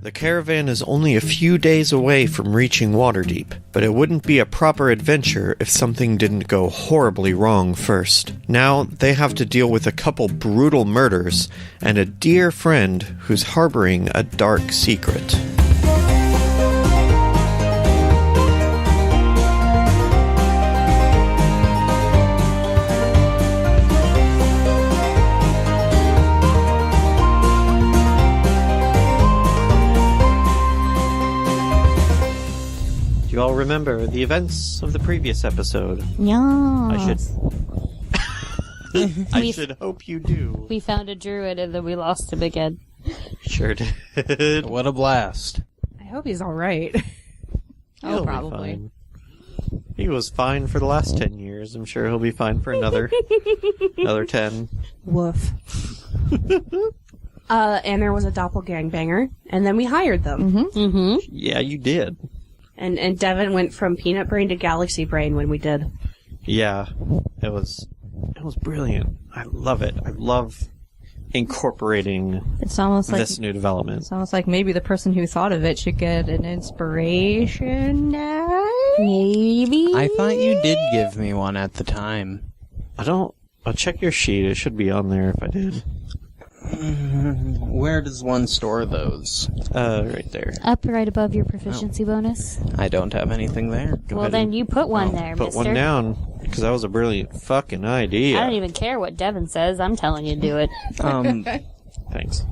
The caravan is only a few days away from reaching Waterdeep, but it wouldn't be a proper adventure if something didn't go horribly wrong first. Now, they have to deal with a couple brutal murders and a dear friend who's harboring a dark secret. You all remember the events of the previous episode? Yeah. I should hope you do. We found a druid and then we lost him again. Sure did. What a blast. I hope he's alright. He'll be fine. He was fine for the last 10 years. I'm sure he'll be fine for another 10. Woof. And there was a doppelgangbanger, and then we hired them. Mm-hmm. Mm-hmm. Yeah, you did. And Devin went from peanut brain to galaxy brain when we did. Yeah, it was brilliant. I love it. I love incorporating It's almost like this new development. It's almost like maybe the person who thought of it should get an inspiration. Maybe. I thought you did give me one at the time. I'll check your sheet. It should be on there if I did. Where does one store those? Right there. Up right above your proficiency bonus. I don't have anything there. Go Well, ahead then and- you put one there, Put mister. one down, because that was a brilliant fucking idea. I don't even care what Devin says. I'm telling you to do it. Thanks.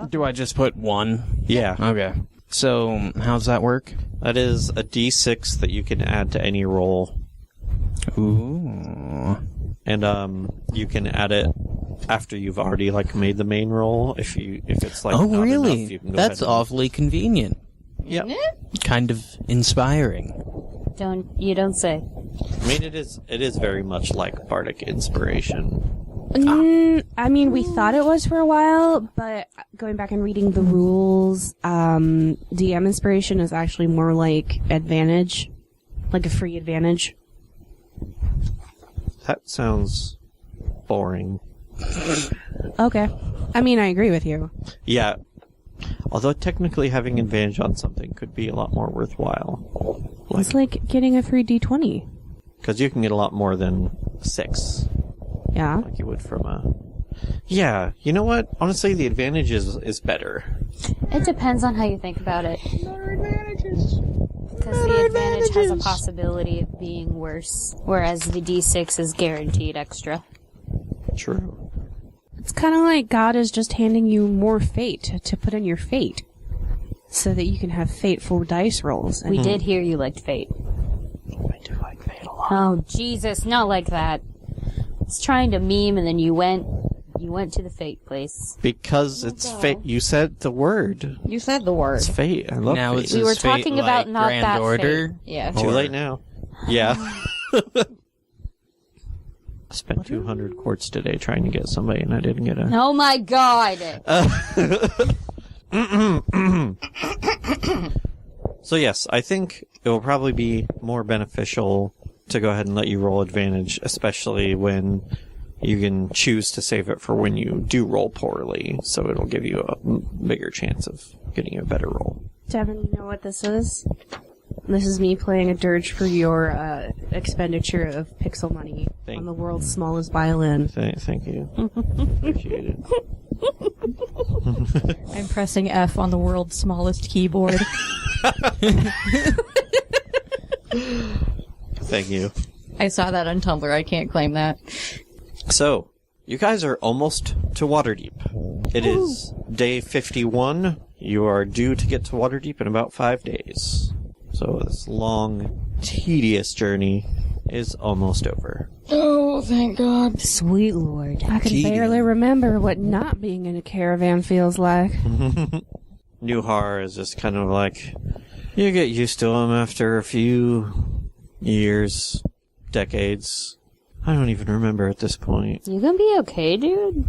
Do I just put one? Yeah. Okay. So, how's that work? That is a d6 that you can add to any roll. Ooh. And you can add it after you've already made the main roll. If it's Oh, not really? enough, you can go That's ahead and- awfully convenient. Yep. Kind of inspiring. You don't say. I mean, it is very much like bardic inspiration. I mean, we thought it was for a while, but going back and reading the rules, DM inspiration is actually more like advantage, like a free advantage. That sounds boring. Okay. I mean, I agree with you. Yeah. Although technically having advantage on something could be a lot more worthwhile. It's like getting a free D20. Because you can get a lot more than 6. Yeah. Like you would from a... Yeah, you know what? Honestly, the advantage is better. It depends on how you think about it. Because the advantage has a possibility of being worse, whereas the D6 is guaranteed extra. True. It's kind of like God is just handing you more fate to put in your fate, so that you can have fateful dice rolls. We did hear you liked Fate. I do like Fate a lot. Oh, Jesus, not like that. It's trying to meme, and then you went to the Fate place. Because it's Fate. You said the word. You said the word. It's Fate. I love Now Fate. is We this were fate talking about like not Grand that Order? Fate. Yeah. Too late now. Yeah. I spent 200 quartz today trying to get somebody, and I didn't get a... Oh my God! So yes, I think it will probably be more beneficial to go ahead and let you roll advantage, especially when you can choose to save it for when you do roll poorly, so it'll give you a bigger chance of getting a better roll. Devin, you know what this is? This is me playing a dirge for your expenditure of pixel money on the world's smallest violin. Thank you. Appreciate it. I'm pressing F on the world's smallest keyboard. Thank you. I saw that on Tumblr. I can't claim that. So, you guys are almost to Waterdeep. It is day 51. You are due to get to Waterdeep in about 5 days. So this long, tedious journey is almost over. Oh, thank God. Sweet Lord. I can barely remember what not being in a caravan feels like. New Har is just kind of like, you get used to them after a few years, decades. I don't even remember at this point. You gonna be okay, dude?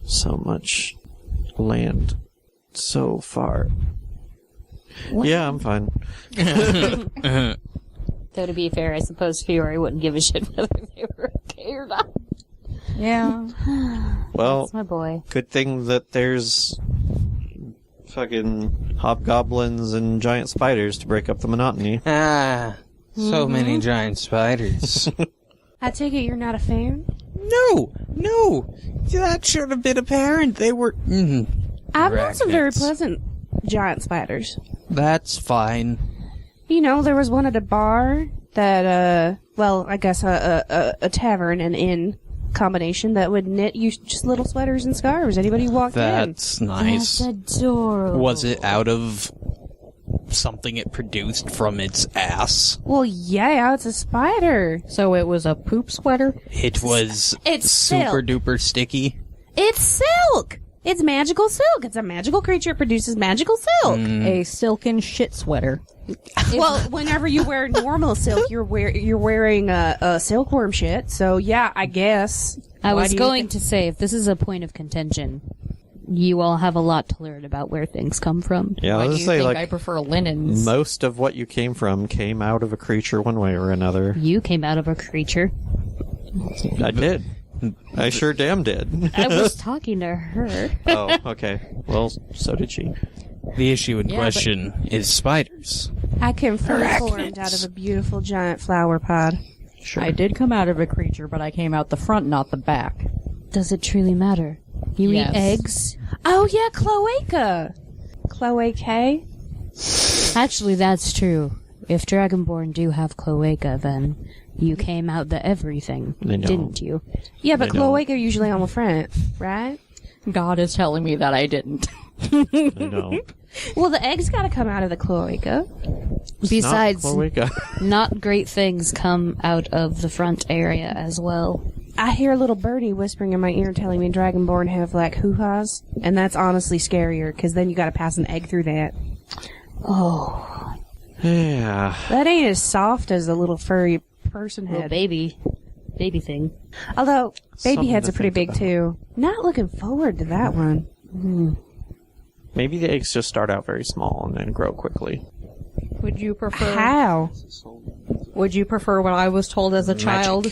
So much land. So far. What? Yeah, I'm fine. Though to be fair, I suppose Fiore wouldn't give a shit whether they were okay or not. Yeah. Well, That's my boy. good thing that there's fucking hobgoblins and giant spiders to break up the monotony. So many giant spiders. I take it you're not a fan? No! That should have been apparent. They were... I've known some very Arachnids. pleasant giant spiders. That's fine. You know, there was one at a bar that, I guess a tavern and inn combination that would knit you just little sweaters and scarves. Anybody who walked in. That's nice. That's adorable. Was it out of something it produced from its ass? Well, yeah, it's a spider. So it was a poop sweater? It was It's super silk. duper sticky. It's silk. It's magical silk. It's a magical creature. It produces magical silk. A silken shit sweater. Well, whenever you wear normal silk, you're wearing a silkworm shit. So yeah, I guess. I Why was do you going think- to say, if this is a point of contention, you all have a lot to learn about where things come from. Yeah, Why do let's you say, think like, I prefer linens? most of what you came from came out of a creature one way or another. You came out of a creature. I did. I sure damn did. I was talking to her. Oh, okay. Well, so did she. The issue in Yeah, question is spiders. I came first formed out of a beautiful giant flower pod. Sure. I did come out of a creature, but I came out the front, not the back. Does it truly matter? You Yes. eat eggs? Oh yeah, cloaca. Cloacae? Actually, that's true. If Dragonborn do have cloaca, then you came out the everything, They don't. didn't you? Yeah, but I know. cloaca are usually on the front, right? God is telling me that I didn't. I know. Well, the eggs gotta come out of the cloaca. Besides, Not cloaca. not great things come out of the front area as well. I hear a little birdie whispering in my ear telling me Dragonborn have like hoo-has, and that's honestly scarier, because then you gotta pass an egg through that. Oh, Yeah. That ain't as soft as a little furry person little head. baby thing. Although, baby Something heads to are pretty think big about. too. Not looking forward to that one. Maybe the eggs just start out very small and then grow quickly. Would you prefer? How? Would you prefer what I was told as a child?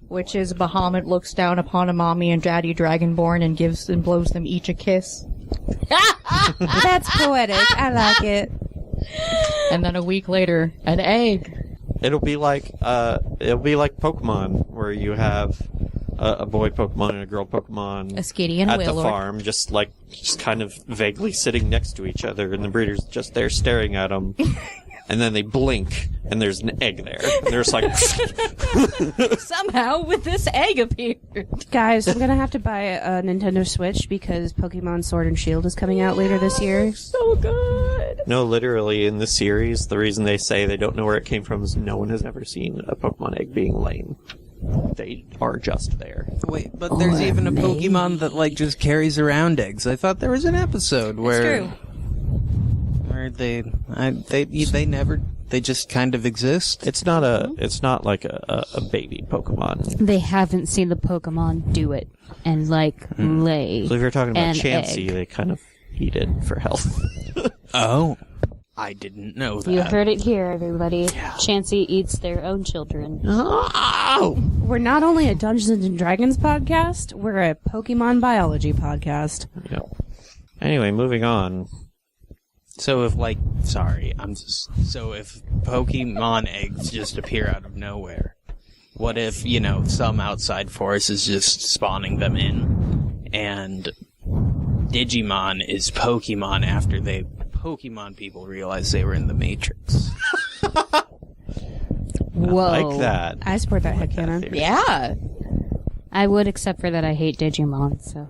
Which is Bahamut looks down upon a mommy and daddy dragonborn and gives and blows them each a kiss. That's poetic. I like it. And then a week later, an egg. It'll be like Pokemon, where you have a boy Pokemon and a girl Pokemon A Skitty and a at the Wailord. farm, just kind of vaguely sitting next to each other, and the breeder's just there staring at them. And then they blink, and there's an egg there. And they're just like, Somehow, with this egg appeared. Guys, I'm gonna have to buy a Nintendo Switch because Pokemon Sword and Shield is coming out later this year. So good. no, literally in the series, the reason they say they don't know where it came from is no one has ever seen a Pokemon egg being laid. They are just there. Wait, but there's even a Pokemon that, like, just carries around eggs. I thought there was an episode where... Where they just kind of exist. It's not like a baby Pokemon. They haven't seen the Pokemon do it and lay. So if you're talking about an Chansey, egg. they kind of eat it for health. Oh. I didn't know that. You heard it here, everybody. Chansey eats their own children. Oh! We're not only a Dungeons and Dragons podcast, we're a Pokemon biology podcast. Yep. Anyway, moving on. So if, like, so if Pokemon eggs just appear out of nowhere, what if, some outside force is just spawning them in, and Digimon is Pokemon after Pokemon people realized they were in the Matrix? Whoa. Like that. I support that headcanon. theory. Yeah. I would, except for that I hate Digimon, so.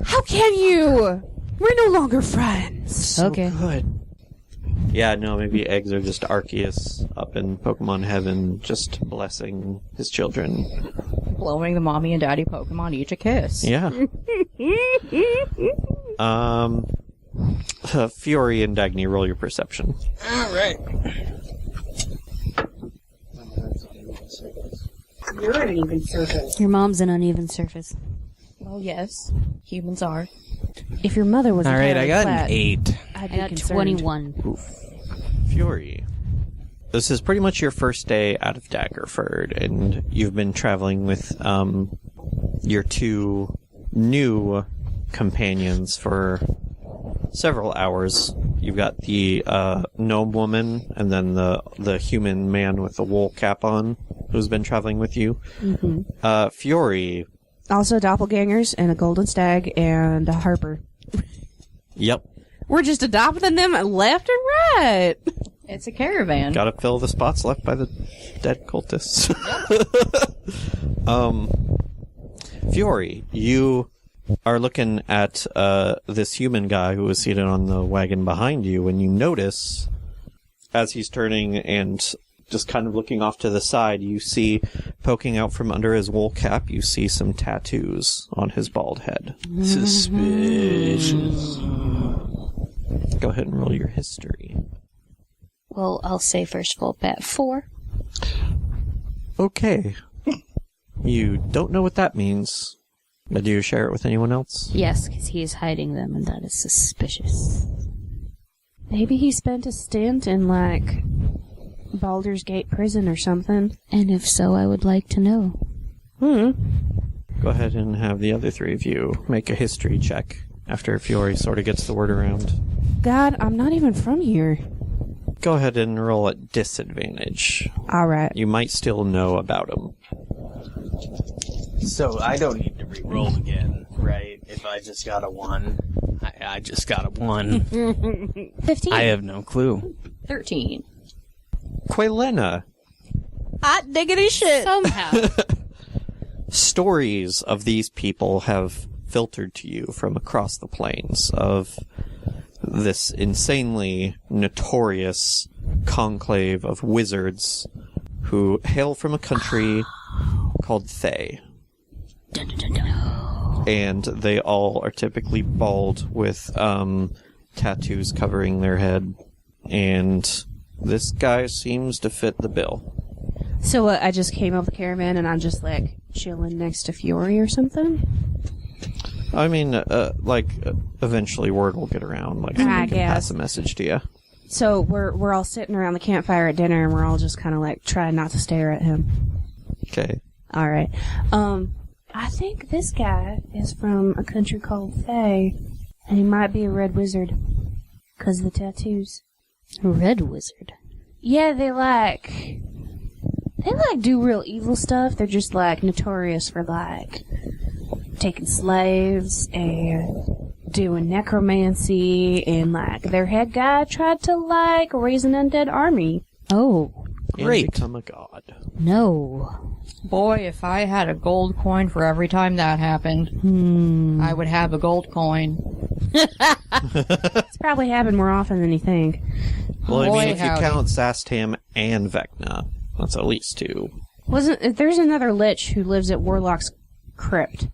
How can you? We're no longer friends. Okay. Good. Yeah, no, maybe eggs are just Arceus up in Pokemon heaven, just blessing his children. Blowing the mommy and daddy Pokemon each a kiss. Yeah. Fury and Dagny, roll your perception. Alright. You're an uneven surface. Your mom's an uneven surface. Well, yes. Humans are. If your mother was Alright, I entirely got flat, an 8. I'd I be got concerned. 21. Fury. This is pretty much your first day out of Daggerford, and you've been traveling with your two new companions for several hours. You've got the gnome woman, and then the human man with the wool cap on, who's been traveling with you. Mm-hmm. Fiore. Also doppelgangers, and a golden stag, and a harper. Yep. We're just adopting them left and right. It's a caravan. Gotta fill the spots left by the dead cultists. Fiore, you are looking at this human guy who is seated on the wagon behind you, and you notice, as he's turning and just kind of looking off to the side, you see, poking out from under his wool cap, you see some tattoos on his bald head. Suspicious. Go ahead and roll your history. Well, I'll say first of all, bet 4. Okay. You don't know what that means, but do you share it with anyone else? Yes, because he is hiding them, and that is suspicious. Maybe he spent a stint in, like, Baldur's Gate prison or something. And if so, I would like to know. Go ahead and have the other three of you make a history check after Fiore sort of gets the word around. God, I'm not even from here. Go ahead and roll at disadvantage. All right. You might still know about him. So I don't need to re-roll again, right? If I just got a 1. I just got a 1. 15. I have no clue. 13. Quelena. Hot diggity shit. Somehow. Stories of these people have filtered to you from across the plains of this insanely notorious conclave of wizards who hail from a country called Thay. And they all are typically bald with tattoos covering their head. And this guy seems to fit the bill. So I just came up the caravan and I'm just like chilling next to Fiore or something? I mean, eventually word will get around. Like, I we can guess. pass a message to you. So we're all sitting around the campfire at dinner and we're all just kind of like trying not to stare at him. Okay. All right. I think this guy is from a country called Thay, and he might be a red wizard because of the tattoos. Red wizard. Yeah, they do real evil stuff. They're just like notorious for like taking slaves and doing necromancy, and like their head guy tried to like raise an undead army. Oh, Great. And become a god. no. Boy, if I had a gold coin for every time that happened, I would have a gold coin. It's probably happened more often than you think. Well, I Boy, mean, if you howdy. count Zastam and Vecna, that's at least 2. There's another lich who lives at Warlock's Crypt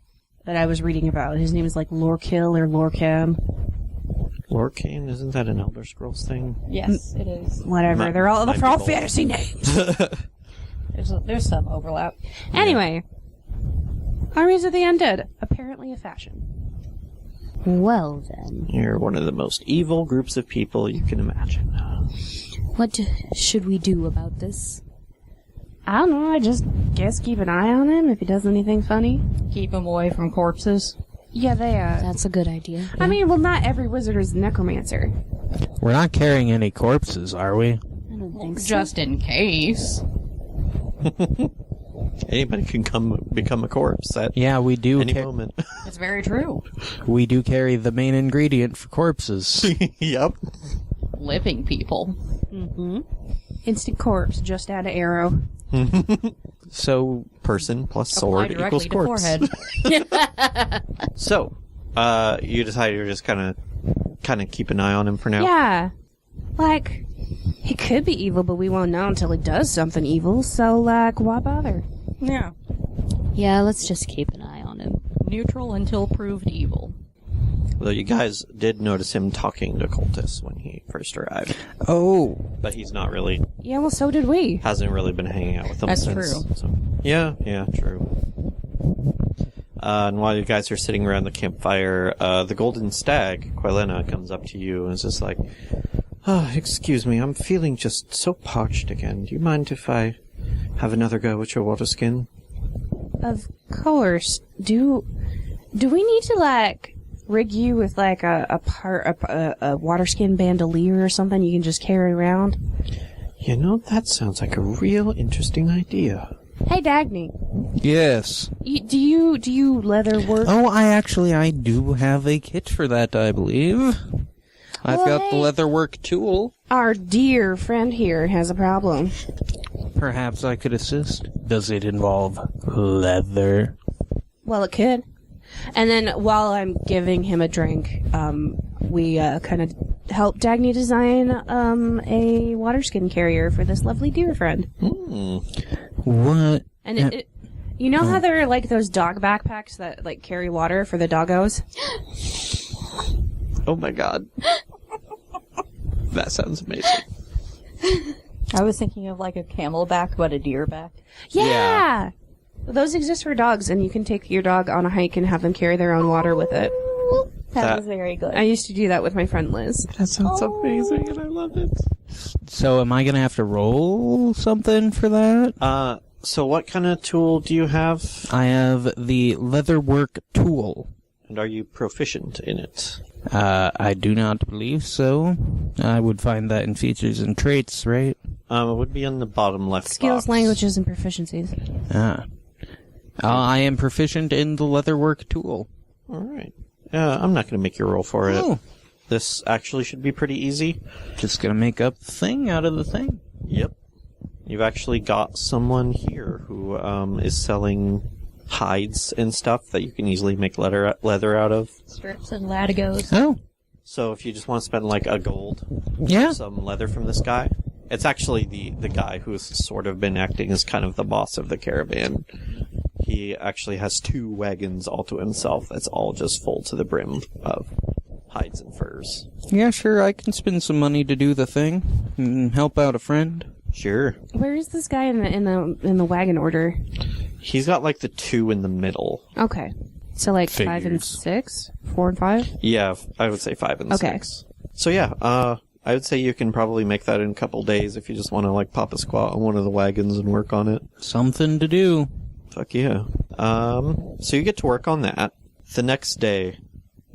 that I was reading about. His name is like Lorkill or Lorcam. Lorcain, isn't that an Elder Scrolls thing? Yes, it is. Whatever. Might- They're all might be both. fantasy names. There's some overlap. Anyway, armies of the undead, apparently a fashion. Well then, You're one of the most evil groups of people you can imagine. what should we do about this? I don't know. I just guess keep an eye on him if he does anything funny. Keep them away from corpses. Yeah, they. That's a good idea. I mean, well, not every wizard is a necromancer. We're not carrying any corpses, are we? I don't think so. Just in case. Anybody can become a corpse at Yeah, we do. any moment. It's very true. We do carry the main ingredient for corpses. Yep. Living people. Instant corpse, just out of arrow. So, Person plus Apply sword directly equals to corpse. forehead. So, you decide you're just kind of keep an eye on him for now. Yeah. Like, he could be evil, but we won't know until he does something evil, so, like, why bother? Yeah. Yeah, let's just keep an eye on him. Neutral until proved evil. Though you guys did notice him talking to Cultist when he first arrived, oh, but he's not really Yeah, well, so did we. hasn't really been hanging out with them That's since. true. So, yeah, true. And while you guys are sitting around the campfire, the golden stag, Quelena, comes up to you and is just like, "Oh, excuse me, I'm feeling just so parched again. Do you mind if I have another go at your water skin?" Of course. Do we need to, like, rig you with like a water skin bandolier or something you can just carry around? You know, that sounds like a real interesting idea. Hey, Dagny. Yes. Do you leather work? Oh, I do have a kit for that, I believe. I've got the leatherwork tool. Our dear friend here has a problem. Perhaps I could assist. Does it involve leather? Well, it could. And then while I'm giving him a drink, we kind of help Dagny design a water skin carrier for this lovely dear friend. What? And you know how there are like those dog backpacks that like carry water for the doggos? Oh my god. That sounds amazing. I was thinking of like a camelback, but a deer back. Yeah! Those exist for dogs, and you can take your dog on a hike and have them carry their own water with it. That was very good. I used to do that with my friend Liz. That sounds amazing, and I love it. So am I going to have to roll something for that? So what kind of tool do you have? I have the leatherwork tool. And are you proficient in it? I do not believe so. I would find that in features and traits, right? It would be in the bottom left Skills, box. languages, and proficiencies. I am proficient in the leatherwork tool. Alright. I'm not going to make you roll for it. Oh. This actually should be pretty easy. Just gonna make up the thing out of the thing. Yep. You've actually got someone here who is selling hides and stuff that you can easily make leather out of. Strips and latigos. Oh. So if you just want to spend like a gold, Yeah. some leather from this guy. It's actually the guy who's sort of been acting as kind of the boss of the caravan. He actually has 2 wagons all to himself that's all just full to the brim of hides and furs. Yeah, sure, I can spend some money to do the thing and help out a friend. Sure. Where is this guy in the wagon order? He's got like the 2 in the middle. Okay. So like 5 and Figures. 6? 4 and 5? Yeah, I would say 5 and Okay. 6. So yeah, I would say you can probably make that in a couple days if you just want to like pop a squat on one of the wagons and work on it. Something to do. Fuck yeah. So you get to work on that. The next day,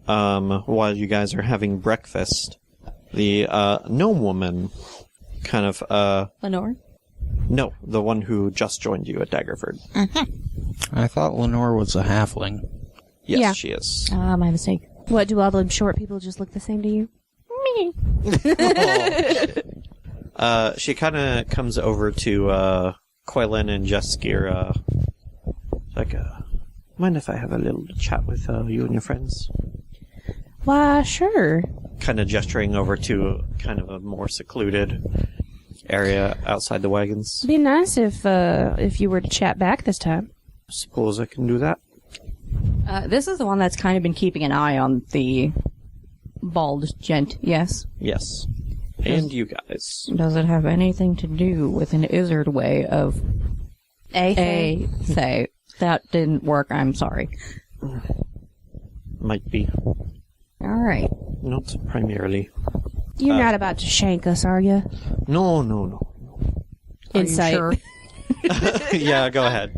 while you guys are having breakfast, the gnome woman kind of Lenore? no, the one who just joined you at Daggerford. I thought Lenore was a halfling. Yes, Yeah. she is. Ah, my mistake. What, do all them short people just look the same to you? She kind of comes over to Quellen and Jeskir, like, mind if I have a little chat with you and your friends? Why, sure. Kind of gesturing over to kind of a more secluded area outside the wagons. Be nice if you were to chat back this time. Suppose I can do that. This is the one that's kind of been keeping an eye on the bald gent, yes? Yes. And you guys. Does it have anything to do with an Izzard way of say? That didn't work, I'm sorry. Might be. Alright. Not primarily. You're not about to shank us, are you? No. Insight. Are you sure? Yeah, go ahead.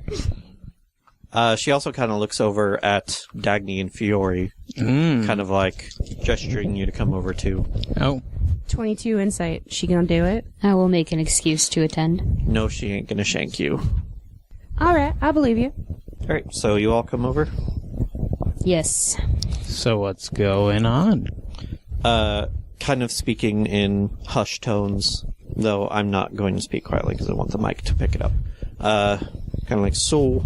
She also kind of looks over at Dagny and Fiore, kind of like gesturing you to come over too. Oh. 22 insight. She gonna do it? I will make an excuse to attend. No, she ain't gonna shank you. Alright, I believe you. Alright, so you all come over? Yes. So what's going on? Kind of speaking in hushed tones, though I'm not going to speak quietly because I want the mic to pick it up. Kind of like, so,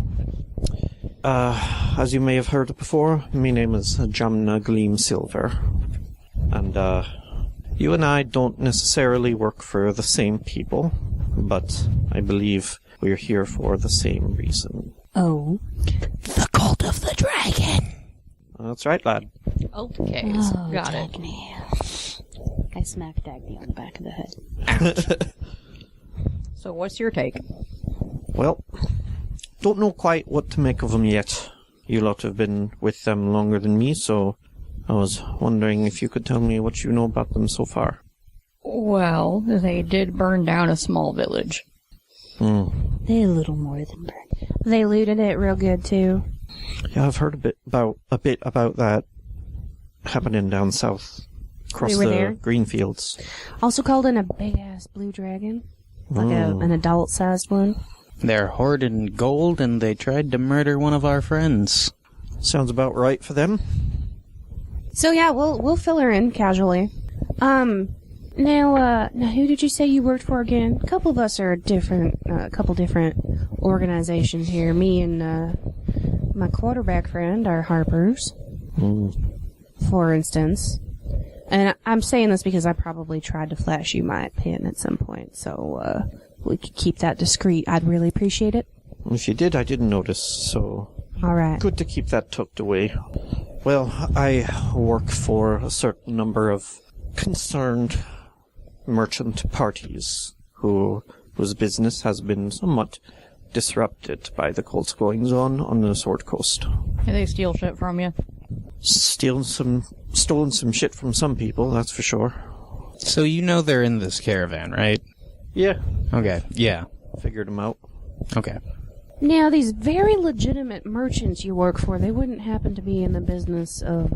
as you may have heard before, my name is Jamna Gleam Silver. And, you and I don't necessarily work for the same people, but I believe we're here for the same reason. Oh. The Cult of the Dragon. That's right, lad. Okay, got it. Dagny. I smacked Dagny on the back of the head. So what's your take? Well, don't know quite what to make of them yet. You lot have been with them longer than me, so I was wondering if you could tell me what you know about them so far. Well, they did burn down a small village. They a little more than burned. They looted it real good, too. Yeah, I've heard a bit about that. happening down south, across We were the there? green fields. Also called in a big-ass blue dragon. Like an adult-sized one. They're hoarding gold, and they tried to murder one of our friends. Sounds about right for them. So yeah, we'll fill her in casually. Now who did you say you worked for again? A couple of us are different, couple different organizations here. Me and, my quarterback friend are Harpers. For instance. And I'm saying this because I probably tried to flash you my pin at some point, so, we could keep that discreet. I'd really appreciate it. If you did, I didn't notice, so Alright. good to keep that tucked away. Well, I work for a certain number of concerned merchant parties whose business has been somewhat disrupted by the cult's goings on the Sword Coast. And they steal shit from you. Stolen some shit from some people, that's for sure. So you know they're in this caravan, right? Yeah, Okay, yeah. figured them out. Okay. Now, these very legitimate merchants you work for, they wouldn't happen to be in the business of,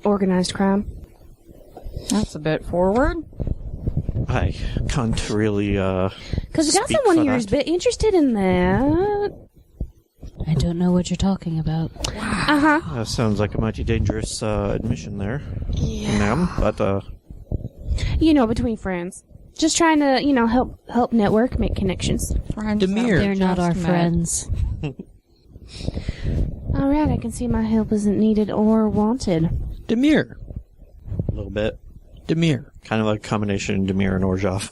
organized crime? That's a bit forward. I can't really, Because we got speak someone for here who's a that. bit interested in that. I don't know what you're talking about. Uh-huh. Sounds like a mighty dangerous admission there, ma'am. But You know, between friends. Just trying to, help network, make connections. Friends Demir. They're not our just met. friends. Alright, I can see my help isn't needed or wanted. Demir. a little bit, Demir. kind of like a combination of Demir and Orzhov.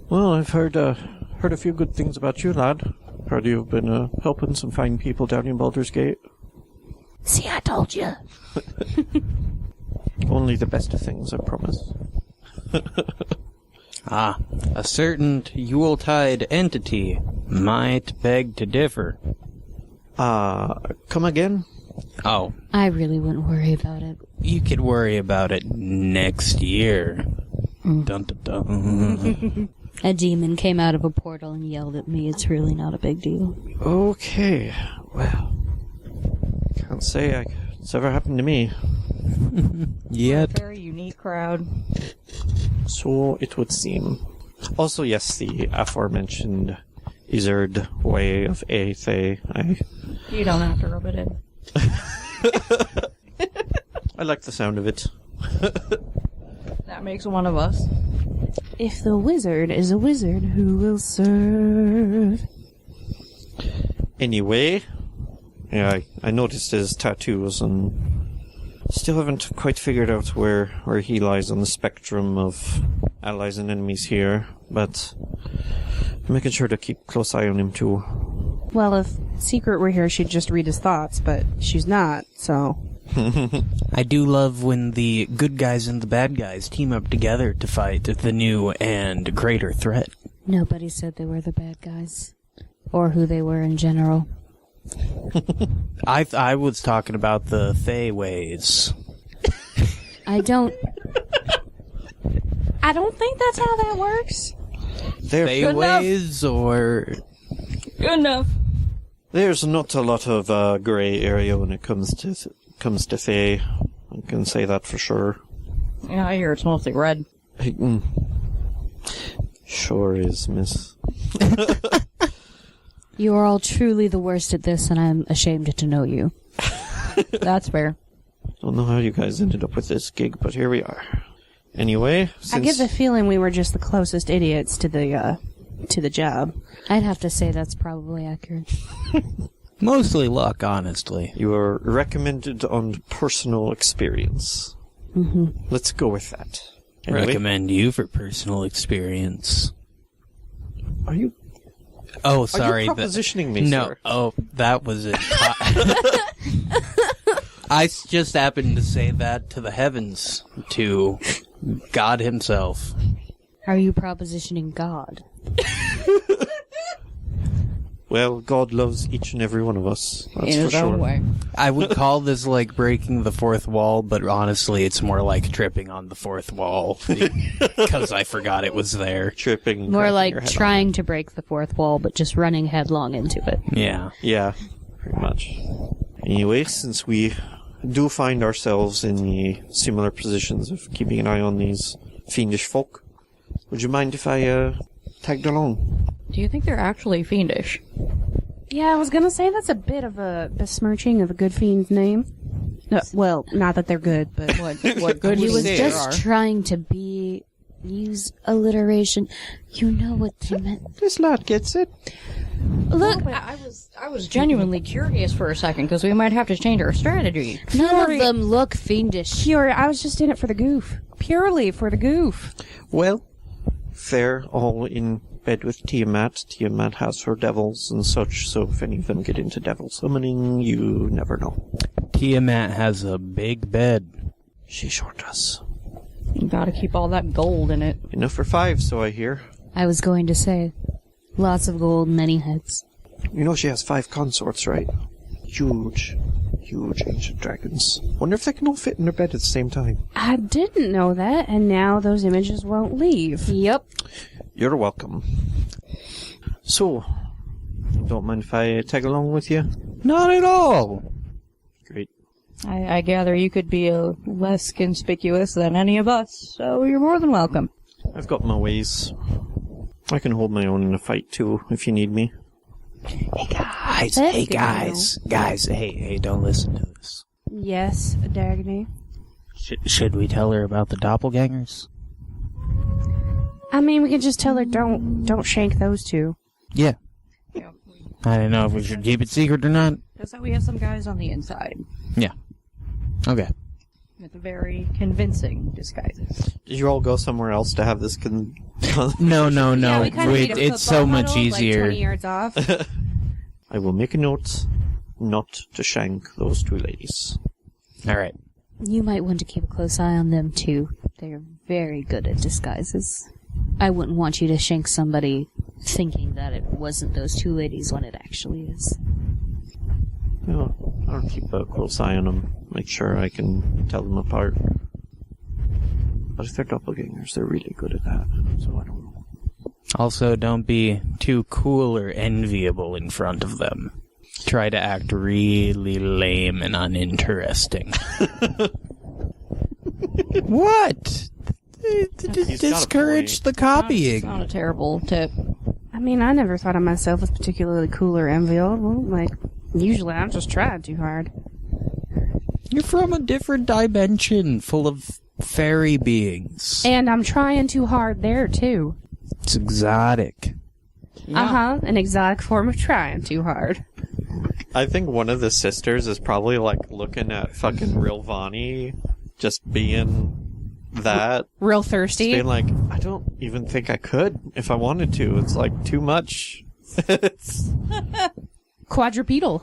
Well, I've heard a few good things about you, lad. Heard you've been helping some fine people down in Baldur's Gate. See, I told you. Only the best of things, I promise. Ah, a certain Yuletide entity might beg to differ. Come again? Oh, I really wouldn't worry about it. you could worry about it next year. Dun dun dun. A demon came out of a portal and yelled at me. It's really not a big deal. Okay, well, can't say it's ever happened to me. Yet. Very unique crowd. So it would seem. Also, yes, the aforementioned Izzard way of Aethe. You don't have to rub it in. I like the sound of it. That makes one of us. If the wizard is a wizard, who will serve? Anyway, yeah, I noticed his tattoos and still haven't quite figured out where he lies on the spectrum of allies and enemies here, but I'm making sure to keep a close eye on him too. Well, if Secret were here, she'd just read his thoughts, but she's not, so... I do love when the good guys and the bad guys team up together to fight the new and greater threat. Nobody said they were the bad guys. Or who they were in general. I was talking about the Fey ways. I don't... I don't think that's how that works. Fey ways, or... Good enough. There's not a lot of grey area when it comes to Fae. I can say that for sure. Yeah, I hear it's mostly red. Sure is, miss. You are all truly the worst at this, and I'm ashamed to know you. That's fair. Don't know how you guys ended up with this gig, but here we are. Anyway, I get since the feeling we were just the closest idiots to the job. I'd have to say that's probably accurate. Mostly luck, honestly. you were recommended on personal experience. Mm-hmm. Let's go with that. Anyway, Recommend you for personal experience. Are you Oh, sorry. propositioning me, No, sir? oh, that was it. I just happened to say that to the heavens, to God himself. Are you propositioning God? Well, God loves each and every one of us. That's In for his sure. own way. I would call this like breaking the fourth wall, but honestly, it's more like tripping on the fourth wall because I forgot it was there. Tripping. and More cracking like your head trying to break the fourth wall, but just running headlong into it. Yeah. on. Yeah, pretty much. Anyway, since we do find ourselves in the similar positions of keeping an eye on these fiendish folk, would you mind if I tagged along? Do you think they're actually fiendish? Yeah, I was gonna say that's a bit of a besmirching of a good fiend's name. No, well, not that they're good, but What good He was fiends just there are. trying to use alliteration. You know what he meant. This lad gets it. Look, I was genuinely curious for a second because we might have to change our strategy. none of them look fiendish. Fury, I was just in it for the goof. Purely for the goof. Well, they're all in bed with Tiamat. Tiamat has her devils and such, so if any of them get into devil summoning, you never know. Tiamat has a big bed. She sure does. You gotta keep all that gold in it. Enough for 5, so I hear. I was going to say, lots of gold, many heads. You know she has 5 consorts, right? Huge ancient dragons. Wonder if they can all fit in their bed at the same time. I didn't know that, and now those images won't leave. Yep. You're welcome. So, don't mind if I tag along with you? Not at all. Great. I gather you could be less conspicuous than any of us, so you're more than welcome. I've got my ways. I can hold my own in a fight, too, if you need me. Hey guys, That's hey good to guys, hey, don't listen to this. Yes, Dagny. Should we tell her about the doppelgangers? I mean, we can just tell her don't shank those two. Yeah. I don't know if we should keep it secret or not. Just that we have some guys on the inside Yeah. Okay. with very convincing disguises. Did you all go somewhere else to have this No. Yeah, we kinda Wait, need a it's so football much huddle, easier. Like 20 yards off. I will make a note not to shank those 2 ladies. All right. You might want to keep a close eye on them, too. They're very good at disguises. I wouldn't want you to shank somebody thinking that it wasn't those 2 ladies when it actually is. No, I'll keep a close eye on them. Make sure I can tell them apart. But if they're doppelgangers, they're really good at that. So I don't know. Also, don't be too cool or enviable in front of them. Try to act really lame and uninteresting. What? Discourage the It's copying. not a terrible tip. I mean, I never thought of myself as particularly cool or enviable. Like, usually I'm just trying too hard. You're from a different dimension full of fairy beings. And I'm trying too hard there, too. It's exotic. Uh-huh, an exotic form of trying too hard. I think one of the sisters is probably like looking at fucking real Vonnie just being that. Real Just thirsty. being like, I don't even think I could if I wanted to. It's like too much. It's... Quadrupedal.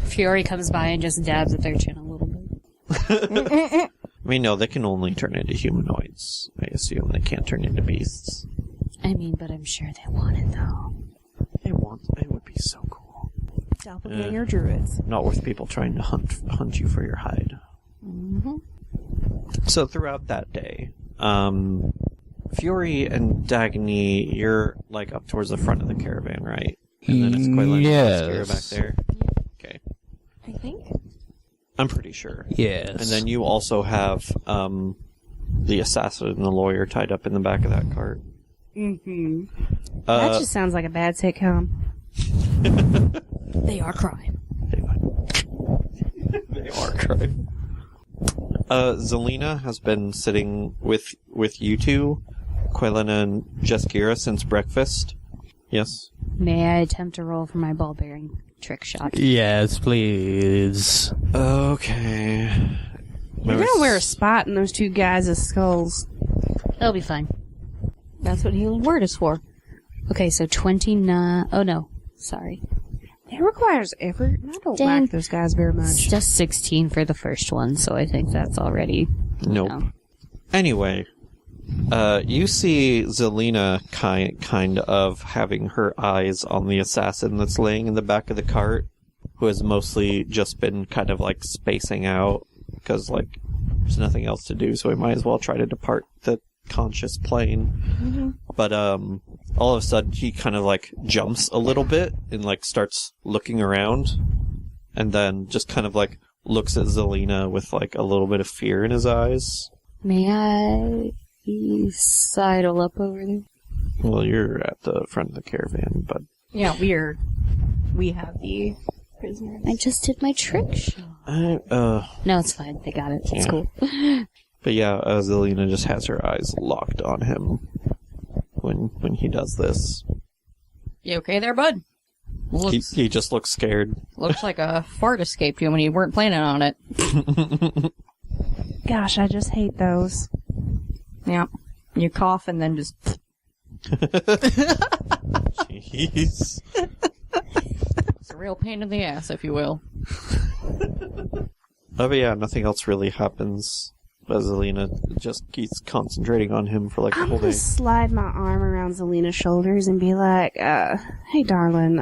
Fury comes by and just dabs at their chin a little bit. I mean, no, they can only turn into humanoids. I assume they can't turn into beasts. I mean, but I'm sure they want it, though. It would be so cool. Doppelganger druids. Not worth people trying to hunt you for your hide. Mm-hmm. So throughout that day, Fury and Dagny, you're like up towards the front of the caravan, right? And then it's Quaylen and Mascara back there. Okay, I think. I'm pretty sure. Yes. And then you also have the assassin and the lawyer tied up in the back of that cart. Mm-hmm. That just sounds like a bad sitcom. They are crime. They are crime. Zelina has been sitting with you two, Quaylen and Jeskira, since breakfast. Yes? May I attempt to roll for my ball bearing trick shot? Yes, please. Okay. You're gonna wear a spot in those 2 guys' skulls. It'll be fine. That's what healing word is for. Okay, so 29... Oh, no. Sorry. It requires effort, and I don't Dang. like those guys very It's much. just 16 for the first one, so I think that's already... Nope. No. Anyway, you see Zelina kind of having her eyes on the assassin that's laying in the back of the cart, who has mostly just been kind of like spacing out, because like there's nothing else to do, so we might as well try to depart the conscious plane. Mm-hmm. But all of a sudden he kind of like jumps a little bit and like starts looking around, and then just kind of like looks at Zelina with, like, a little bit of fear in his eyes. May I sidle up over there? Well, you're at the front of the caravan, but... Yeah, we have the prisoners. I just did my trick shot. No, it's fine. They got it. It's cool. But yeah, Zelina just has her eyes locked on him when he does this. You okay there, bud? He just looks scared. Looks like a fart escaped you when you weren't planning on it. Gosh, I just hate those. Yeah. You cough and then just... Jeez. It's a real pain in the ass, if you will. Oh, but yeah, nothing else really happens. Zelina just keeps concentrating on him for like the I'm whole gonna day. slide my arm around Zelina's shoulders and be like, hey darling,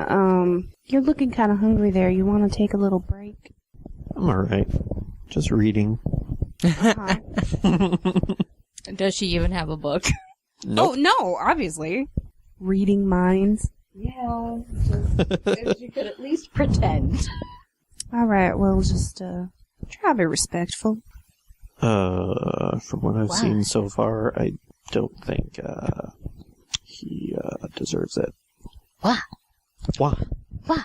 you're looking kind of hungry there. You want to take a little break? I'm alright. Just reading. Uh-huh. Does she even have a book? Nope. Oh, no, obviously. Reading minds. Yeah. If you could at least pretend. Alright, well, just, try to be respectful. From what I've seen so far, I don't think, he, deserves it. Why? Why? Why?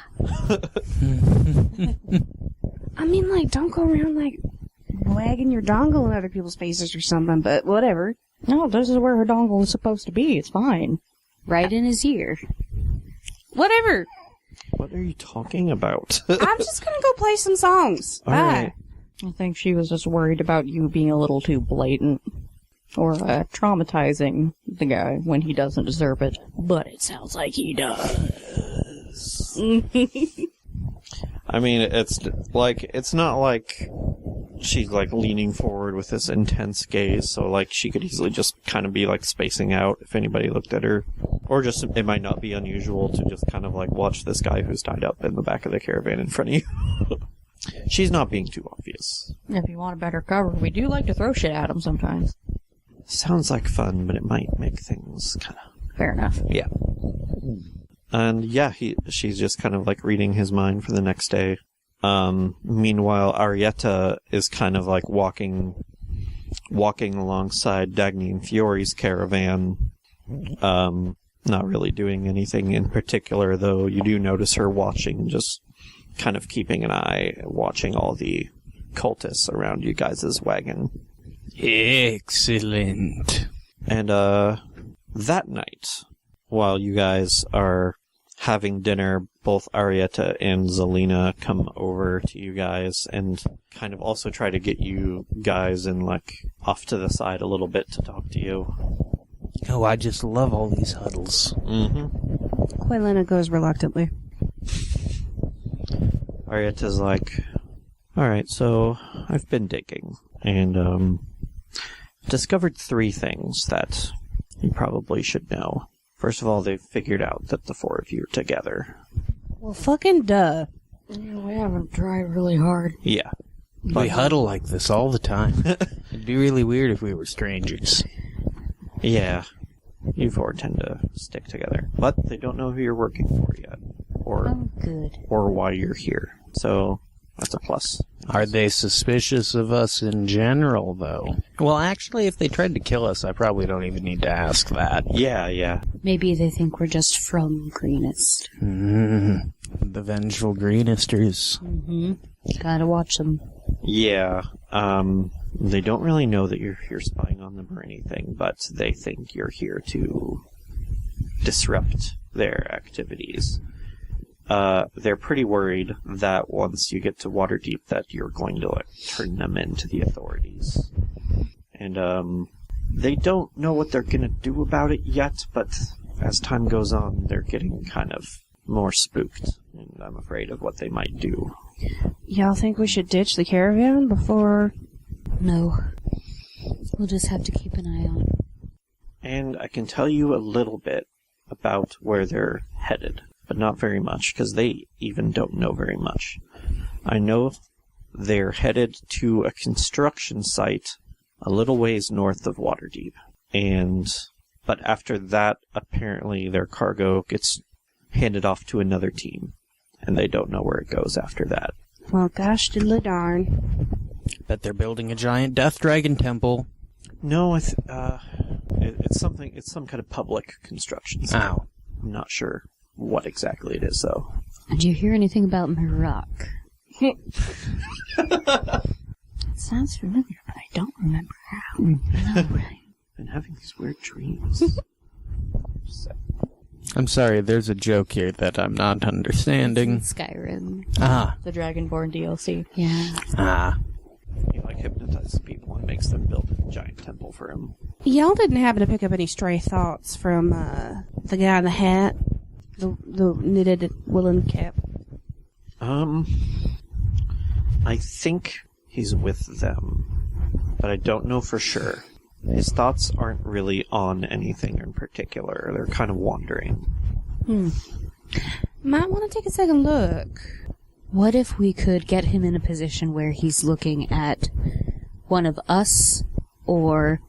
I mean, like, don't go around, like, wagging your dongle in other people's faces or something, but whatever. No, this is where her dongle is supposed to be. It's fine. Right in his ear. Whatever. What are you talking about? I'm just gonna go play some songs. Bye. Alright. I think she was just worried about you being a little too blatant. Or traumatizing the guy when he doesn't deserve it. But it sounds like he does. I mean, it's not like she's, like, leaning forward with this intense gaze, so, like, she could easily just kind of be, like, spacing out if anybody looked at her. Or just, it might not be unusual to just kind of, like, watch this guy who's tied up in the back of the caravan in front of you. She's not being too obvious. If you want a better cover, we do like to throw shit at him sometimes. Sounds like fun, but it might make things kind of... Fair enough. Yeah. And yeah, she's just kind of like reading his mind for the next day. Meanwhile, Arietta is kind of like walking alongside Dagny and Fiore's caravan. Not really doing anything in particular, though you do notice her watching, just kind of keeping an eye, watching all the cultists around you guys' wagon. Excellent. And, that night, while you guys are having dinner, both Arietta and Zelina come over to you guys and kind of also try to get you guys in, like, off to the side a little bit to talk to you. Oh, I just love all these huddles. Mm-hmm. Quaylina goes reluctantly. Arietta's like, alright, so I've been digging, and, discovered 3 things that you probably should know. First of all, they've figured out that the 4 of you are together. Well, fucking duh. Yeah, we haven't tried really hard. Yeah. We huddle like this all the time. It'd be really weird if we were strangers. Yeah. You 4 tend to stick together. But they don't know who you're working for yet. Oh, good. Or why you're here. So, that's a plus. Are they suspicious of us in general, though? Well, actually, if they tried to kill us, I probably don't even need to ask that. Yeah. Maybe they think we're just from Greenest. The vengeful Greenisters. Mm-hmm. Gotta watch them. Yeah. They don't really know that you're here spying on them or anything, but they think you're here to disrupt their activities. They're pretty worried that once you get to Waterdeep that you're going to, like, turn them into the authorities. And, they don't know what they're gonna do about it yet, but as time goes on, they're getting kind of more spooked, and I'm afraid of what they might do. Y'all think we should ditch the caravan before... No. We'll just have to keep an eye on it. And I can tell you a little bit about where they're headed, but not very much, because they even don't know very much. I know they're headed to a construction site a little ways north of Waterdeep, but after that, apparently their cargo gets handed off to another team, and they don't know where it goes after that. Well, gosh diddly darn. Bet they're building a giant death dragon temple. No, it's something. It's some kind of public construction. So Ow. I'm not sure what exactly it is, though. Did you hear anything about Maroc? It sounds familiar, but I don't remember how. No, right. Been having these weird dreams. I'm sorry, there's a joke here that I'm not understanding. Skyrim. Ah. The Dragonborn DLC. Yeah. Ah. He hypnotizes people and makes them build a giant temple for him. Y'all didn't happen to pick up any stray thoughts from the guy in the hat, the knitted woolen cap. I think he's with them, but I don't know for sure. His thoughts aren't really on anything in particular. They're kind of wandering. Might want to take a second look. What if we could get him in a position where he's looking at one of us or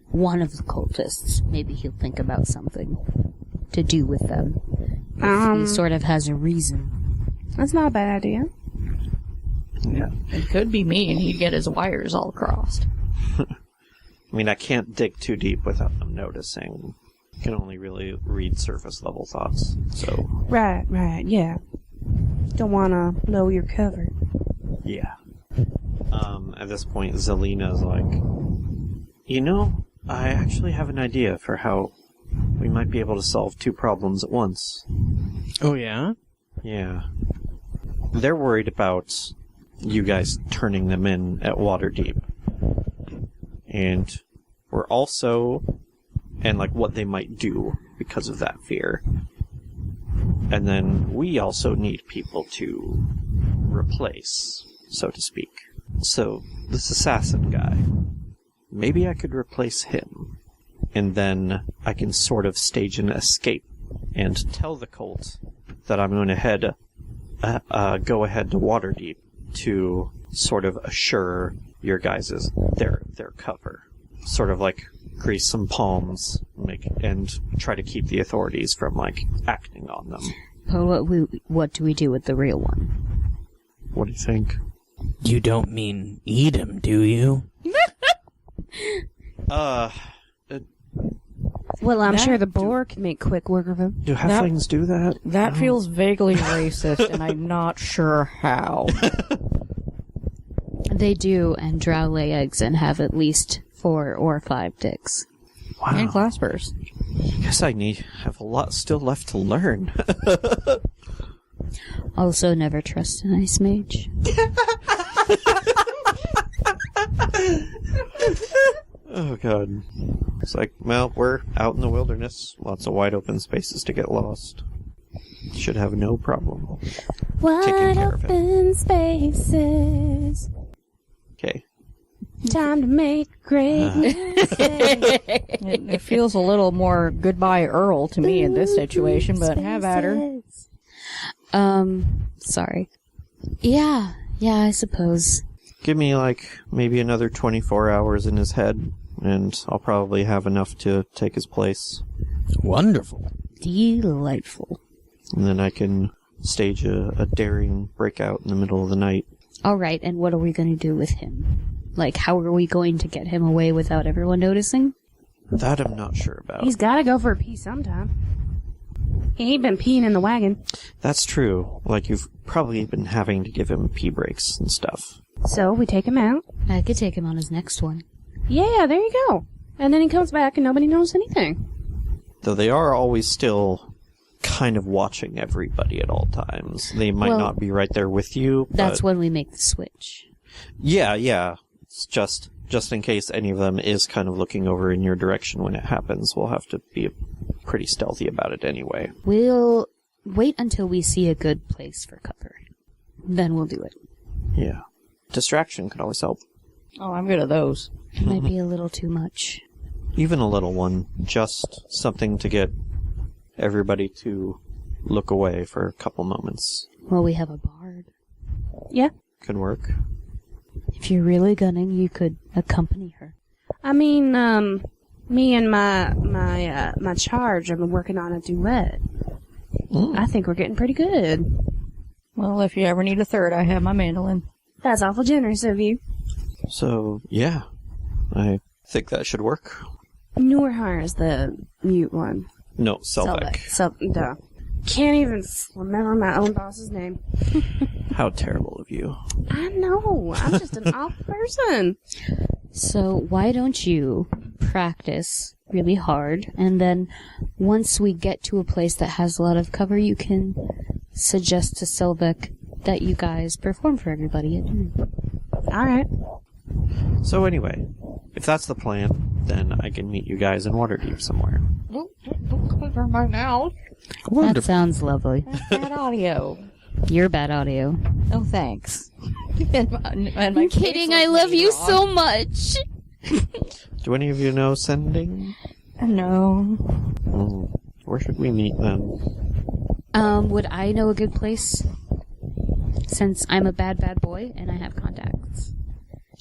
one of the cultists? Maybe he'll think about something to do with them. If he sort of has a reason. That's not a bad idea. Yeah. It could be me, and he'd get his wires all crossed. I mean, I can't dig too deep without them noticing. I can only really read surface level thoughts, so... Right, yeah. Don't want to blow your cover. Yeah. At this point, Zelina's like, you know, I actually have an idea for how we might be able to solve two problems at once. Oh, yeah? Yeah. They're worried about you guys turning them in at Waterdeep. And we're also... and, like, what they might do because of that fear. And then we also need people to replace, so to speak. So, this assassin guy, maybe I could replace him. And then I can sort of stage an escape and tell the cult that I'm going to go ahead to Waterdeep to sort of assure your guys' their cover. Sort of like grease some palms and try to keep the authorities from, like, acting on them. But what do we do with the real one? What do you think? You don't mean eat him, do you? Well, I'm That- sure the boar can make quick work of him. Do halflings do that? That feels vaguely racist, and I'm not sure how. They do, and drow lay eggs and have at least 4 or 5 dicks. Wow. And claspers. I guess I have a lot still left to learn. Also, never trust an ice mage. Oh, God. It's like, well, we're out in the wilderness. Lots of wide open spaces to get lost. Should have no problem. Wide care of it. open spaces. Okay. Time to make great mistakes. It feels a little more goodbye Earl to me in this situation, but have at her. Sorry. Yeah, I suppose. Give me, like, maybe another 24 hours in his head, and I'll probably have enough to take his place. Wonderful. Delightful. And then I can stage a daring breakout in the middle of the night. Alright, and what are we going to do with him? Like, how are we going to get him away without everyone noticing? That I'm not sure about. He's gotta go for a pee sometime. He ain't been peeing in the wagon. That's true. Like, you've probably been having to give him pee breaks and stuff. So, we take him out. I could take him on his next one. Yeah, there you go. And then he comes back and nobody knows anything. Though they are always still kind of watching everybody at all times. They might Well, not be right there with you, but... That's when we make the switch. Yeah. It's just in case any of them is kind of looking over in your direction when it happens, we'll have to be pretty stealthy about it anyway. We'll wait until we see a good place for cover. Then we'll do it. Yeah. Distraction could always help. Oh, I'm good at those. It might be a little too much. Even a little one. Just something to get everybody to look away for a couple moments. Well, we have a bard. Yeah. Could work. If you're really gunning, you could accompany her. I mean, me and my charge have been working on a duet. I think we're getting pretty good. Well, if you ever need a third, I have my mandolin. That's awful generous of you. So, yeah. I think that should work. Noorhar is the mute one. No, Selvek. Duh. Can't even remember my own boss's name. How terrible of you. I know. I'm just an awful person. So why don't you practice really hard, and then once we get to a place that has a lot of cover, you can suggest to Selvek that you guys perform for everybody. Alright. So anyway, if that's the plan, then I can meet you guys in Waterdeep somewhere. Don't cover my mouth. That sounds lovely. Bad audio. You're bad audio. Oh, thanks. and my I'm kidding, I love you so much! Do any of you know Sending? No. Where should we meet then? Would I know a good place? Since I'm a bad boy and I have contacts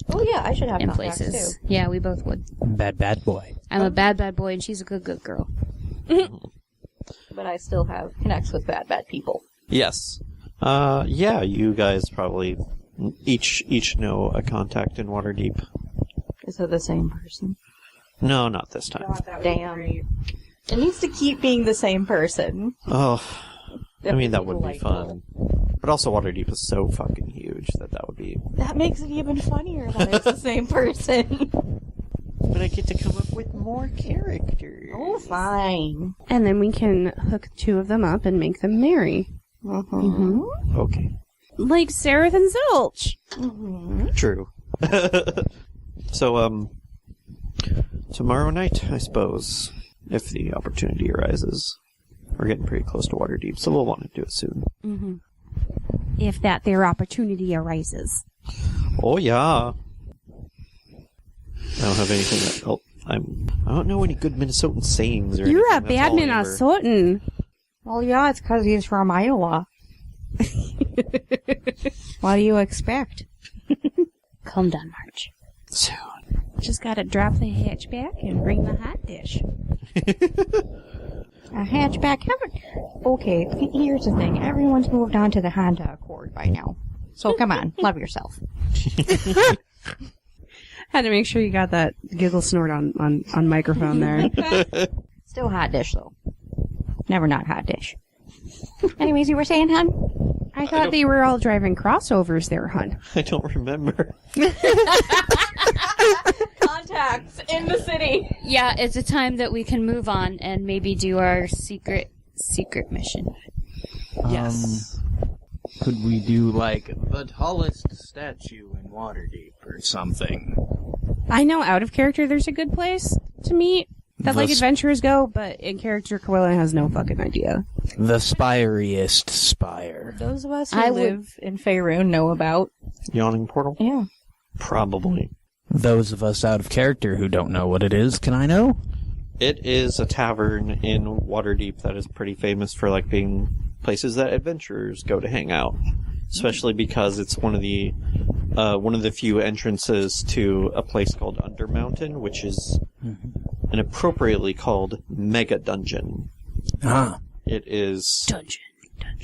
Oh, yeah, I should have in contacts, places. too. Yeah, we both would. Bad boy. I'm a bad boy and she's a good girl. But I still have connects with bad people. Yes. Yeah, you guys probably each know a contact in Waterdeep. Is it the same person? No, not this time. Damn. It needs to keep being the same person. Oh, I mean, that would be Delightful. fun. But also Waterdeep is so fucking huge that would be... That makes it even funnier that it's the same person. But I get to come up with more characters. Oh, fine. And then we can hook two of them up and make them marry. Okay. Like Seraph and Zilch. True. So, tomorrow night, I suppose, if the opportunity arises. We're getting pretty close to Waterdeep, so we'll want to do it soon. If that their opportunity arises. Oh, yeah. I don't have anything that... Oh, I don't know any good Minnesotan sayings or You're a anything. bad Minnesotan. Well, yeah, it's because he's from Iowa. What do you expect? Calm down, Marge. Soon. Just gotta drop the hatchback and bring the hot dish. A hatchback? Okay, here's the thing. Everyone's moved on to the Honda Accord by now. So come on, love yourself. Had to make sure you got that giggle snort on microphone there. Still hot dish, though. Never not hot dish. Anyways, you were saying, hon? I thought they were all driving crossovers there, hun. I don't remember. Contacts in the city. Yeah, it's a time that we can move on and maybe do our secret mission. Yes. Could we do, like, the tallest statue in Waterdeep or something? I know out of character there's a good place to meet that like adventurers go, but in character Corella has no fucking idea. The spiriest spire. Those of us who I live in Faerun know about. Yawning Portal? Yeah. Probably. Those of us out of character who don't know what it is, can I know? It is a tavern in Waterdeep that is pretty famous for, like, being places that adventurers go to hang out. Especially because it's one of the few entrances to a place called Undermountain, which is an appropriately called Mega Dungeon. Ah. It is Dungeon.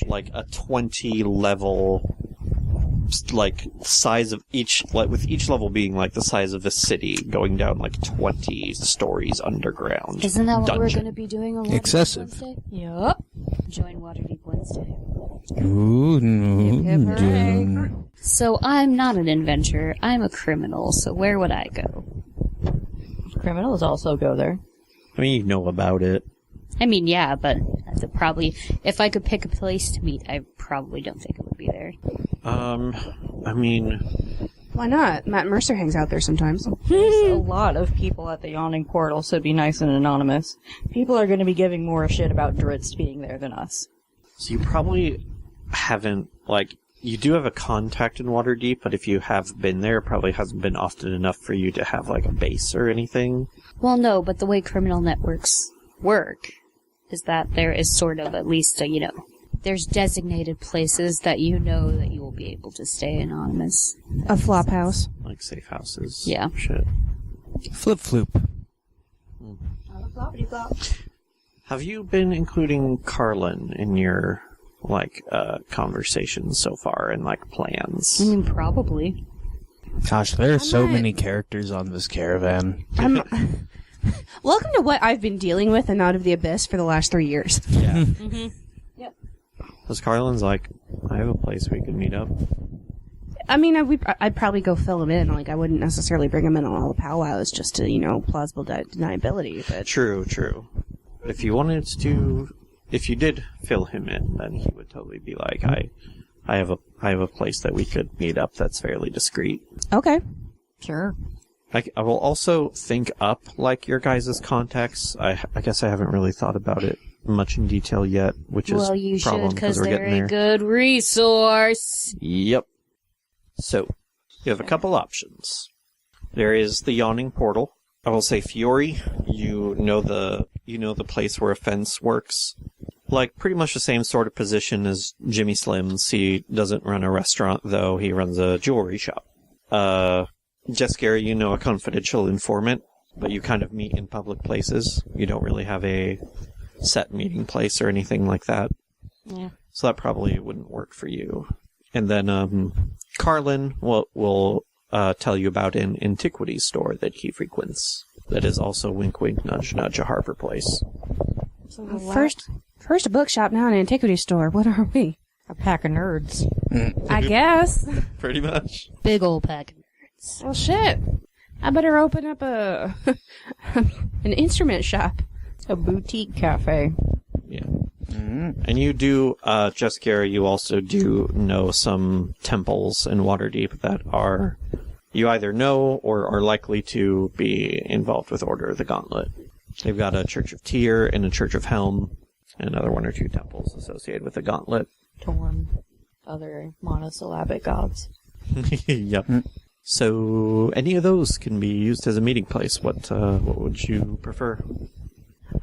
like a 20 level, like size of each, like with each level being like the size of a city, going down like 20 stories underground. Isn't that what we're dungeon. going to be doing on Waterdeep Excessive. Wednesday? Yup. Join Waterdeep Wednesday. Ooh, So I'm not an adventurer. I'm a criminal. So where would I go? Criminals also go there. I mean, you know about it. I mean, yeah, but probably if I could pick a place to meet, I probably don't think it would be there. I mean, Why not? Matt Mercer hangs out there sometimes. There's a lot of people at the Yawning Portal, so be nice and anonymous. People are going to be giving more a shit about Dritz being there than us. so you probably haven't, like, you do have a contact in Waterdeep, but if you have been there, it probably hasn't been often enough for you to have, like, a base or anything. Well, no, but the way criminal networks work is that there is sort of at least a, there's designated places that you know that you will be able to stay anonymous. A flop house. Like safe houses. Yeah. Shit. Flip floop. Have you been including Carlin in your like, conversations so far and, like, plans. I mean, probably. Gosh, there are so many characters on this caravan. Welcome to what I've been dealing with and Out of the Abyss for the last 3 years. Yeah. Yep. Because Carlin's like, I have a place we can meet up. I mean, I'd probably go fill him in. Like, I wouldn't necessarily bring him in on all the powwows just to, plausible deniability. But True. If you wanted to, if you did fill him in, then he would totally be like, I have a place that we could meet up that's fairly discreet. Okay. Sure. I will also think up, like, your guys' contacts. I guess I haven't really thought about it much in detail yet, which is Well, you a problem should, because we're they're getting a there. good resource. Yep. So, you have a couple options. There is the Yawning Portal. I will say, Fiore, you know the place where a fence works. Like, pretty much the same sort of position as Jimmy Slim's. He doesn't run a restaurant, though. He runs a jewelry shop. Jessica, you know a confidential informant, but you kind of meet in public places. You don't really have a set meeting place or anything like that. Yeah. So that probably wouldn't work for you. And then, Carlin will tell you about an antiquities store that he frequents. That is also wink wink nudge nudge a harbor place. First a bookshop, now an antiquity store. What are we? A pack of nerds. I guess. Pretty much. Big old pack. Well, shit. I better open up an instrument shop. A boutique cafe. Yeah. And you do, Jessica, you also do know some temples in Waterdeep that are, you either know or are likely to be involved with Order of the Gauntlet. They've got a Church of Tyr and a Church of Helm, and another one or two temples associated with the Gauntlet. Torn. Other monosyllabic gods. Yep. So, any of those can be used as a meeting place. What would you prefer?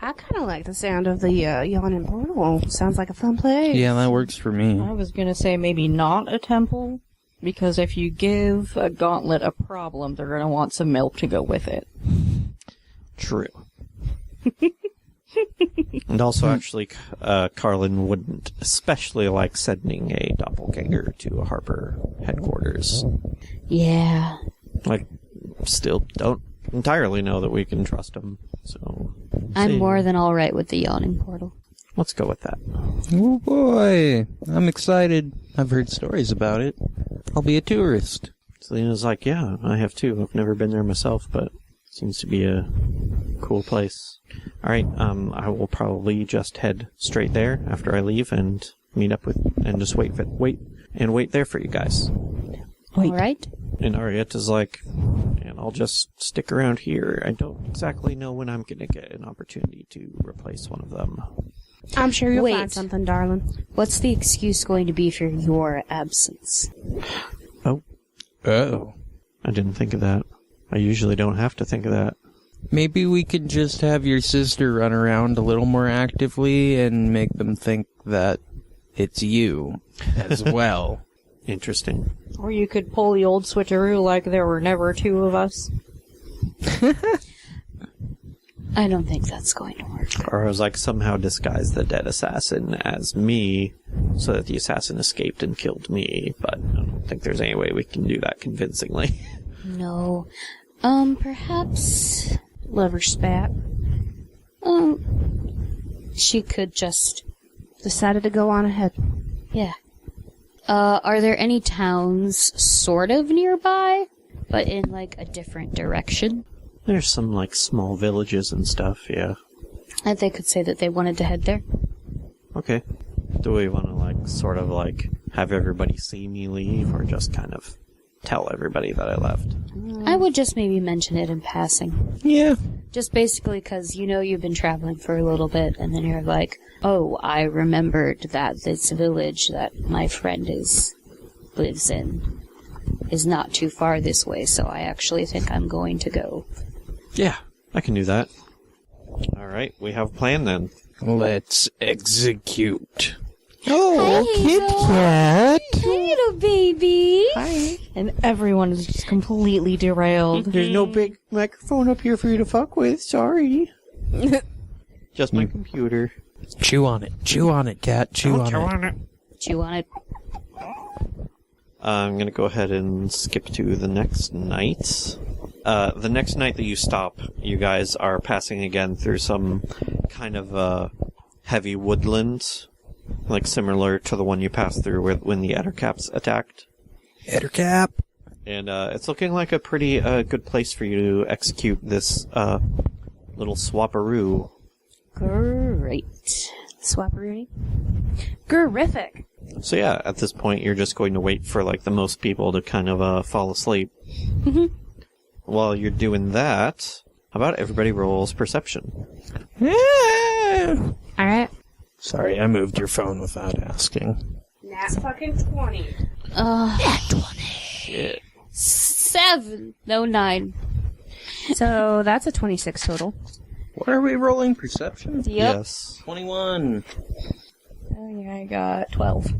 I kind of like the sound of the Yawning Portal. Sounds like a fun place. Yeah, that works for me. I was gonna say maybe not a temple, because if you give a gauntlet a problem, they're gonna want some milk to go with it. True. And also, actually, Carlin wouldn't especially like sending a doppelganger to a Harper headquarters. Yeah. Like, still don't entirely know that we can trust him, so... I'm more than alright with the Yawning Portal. Let's go with that. Oh boy, I'm excited. I've heard stories about it. I'll be a tourist. Selena's like, yeah, I have too. I've never been there myself, but seems to be a cool place. Alright, I will probably just head straight there after I leave and meet up with, and just wait there for you guys. Alright? And Arietta's like, and I'll just stick around here. I don't exactly know when I'm gonna get an opportunity to replace one of them. I'm sure you'll Wait. find something, darling. What's the excuse going to be for your absence? Oh, I didn't think of that. I usually don't have to think of that. Maybe we could just have your sister run around a little more actively and make them think that it's you as well. Interesting. Or you could pull the old switcheroo like there were never two of us. I don't think that's going to work. Or I was like, somehow disguise the dead assassin as me, so that the assassin escaped and killed me, but I don't think there's any way we can do that convincingly. No. Perhaps... Liver spat. She could just... Decided to go on ahead. Yeah. Are there any towns sort of nearby, but in, like, a different direction? There's some, like, small villages and stuff, yeah. And they could say that they wanted to head there. Okay. Do we want to, like, sort of, like, have everybody see me leave, or just kind of tell everybody that I left? I would just maybe mention it in passing. Yeah. Just basically because, you've been traveling for a little bit, and then you're like, oh, I remembered that this village that my friend lives in is not too far this way, so I actually think I'm going to go. Yeah, I can do that. Alright, we have a plan then. Let's execute. Hi, Kit Kat! Hi, little baby! Hi. And everyone is just completely derailed. There's no big microphone up here for you to fuck with, sorry. Just my computer. Chew on it. Chew on it, cat. Chew on it. Chew on it. I'm going to go ahead and skip to the next night. The next night that you stop, you guys are passing again through some kind of heavy woodland, like similar to the one you passed through when the Ettercaps attacked. Ettercap. And it's looking like a pretty good place for you to execute this little swapperoo. Great. Swapperoonie. Gorific. So yeah, at this point you're just going to wait for like the most people to kind of fall asleep. While you're doing that, how about everybody rolls perception? Alright. Sorry, I moved your phone without asking. Nat fucking 20. Nat 20. Shit. 7. No, 9. So that's a 26 total. What are we rolling? Perception? Yep. Yes. 21. Oh, yeah, I got 12.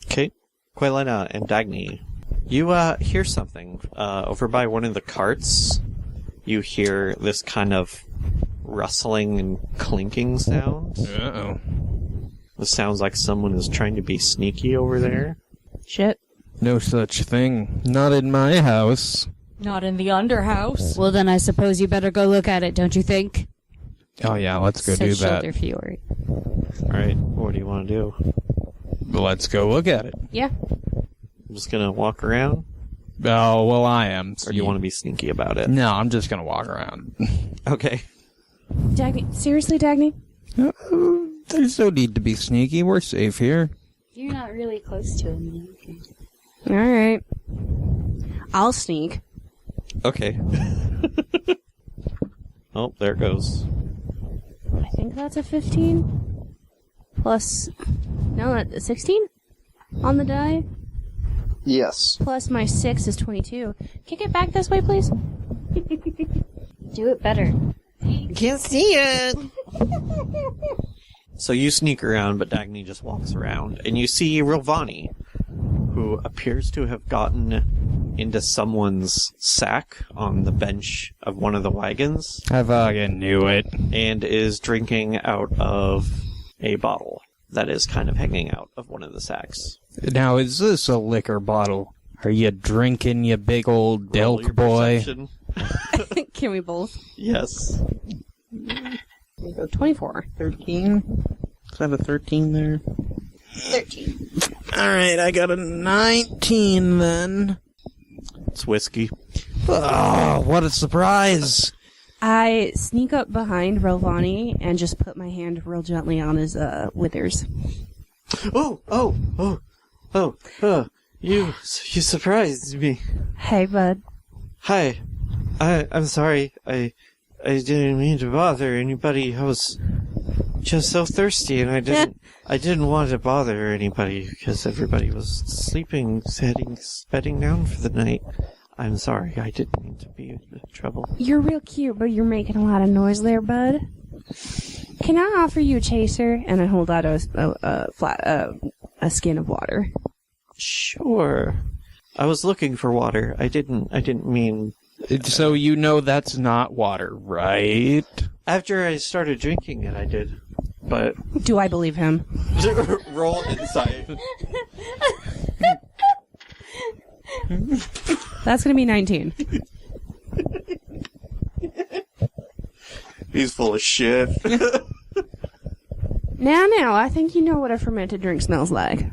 Okay. Quelena and Dagny, you hear something over by one of the carts. You hear this kind of rustling and clinking sound. Uh-oh. It sounds like someone is trying to be sneaky over there. Shit. No such thing. Not in my house. Not in the underhouse. Well, then I suppose you better go look at it, don't you think? Oh yeah, let's go Said do that. Shoulder Fury. Alright, what do you want to do? Let's go look at it. Yeah. I'm just gonna walk around? Oh, well, I am. Or do you want to be sneaky about it? No, I'm just gonna walk around. Okay. Dagny. Seriously, Dagny? There's no need to be sneaky. We're safe here. You're not really close to him. Okay. Alright. I'll sneak. Okay. Oh, there it goes. I think that's a 15. Plus... No, a 16? On the die? Yes. Plus my 6 is 22. Can you get back this way, please? Do it better. Can't see it! So you sneak around, but Dagny just walks around, and you see Rilvani, who appears to have gotten into someone's sack on the bench of one of the wagons, I fucking knew it. and is drinking out of a bottle that is kind of hanging out of one of the sacks. Now, is this a liquor bottle? Are you drinking, you big old Roll your Delk boy? perception. Can we both? Yes. 24. 13? Is that a 13 there? 13. Alright, I got a 19 then. It's whiskey. Oh, what a surprise! I sneak up behind Rilvani and just put my hand real gently on his withers. You surprised me. Hey, bud. Hi. I'm sorry. I didn't mean to bother anybody. I was just so thirsty, and I didn't want to bother anybody because everybody was sleeping, bedding down for the night. I'm sorry. I didn't mean to be in trouble. You're real cute, but you're making a lot of noise there, bud. Can I offer you a chaser? And I hold out a skin of water. Sure. I was looking for water. I didn't mean... So you know that's not water, right? After I started drinking it, I did. But... Do I believe him? Roll inside. That's gonna be 19. He's full of shit. Now, I think you know what a fermented drink smells like.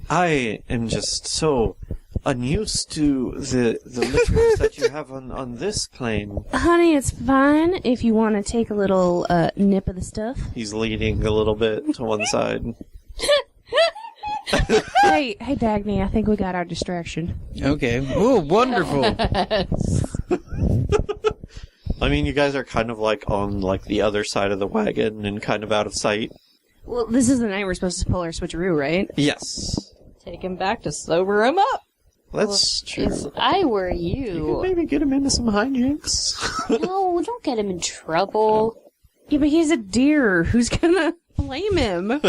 I am just so unused to the liquors that you have on this plane. Honey, it's fine if you want to take a little nip of the stuff. He's leaning a little bit to one side. Hey, Dagny, I think we got our distraction. Okay. Oh, wonderful. I mean, you guys are kind of like on like the other side of the wagon and kind of out of sight. Well, this is the night we're supposed to pull our switcheroo, right? Yes. Take him back to sober him up. That's true. If I were You could you... maybe get him into some hijinks. No, don't get him in trouble. Yeah, but he's a deer. Who's gonna blame him?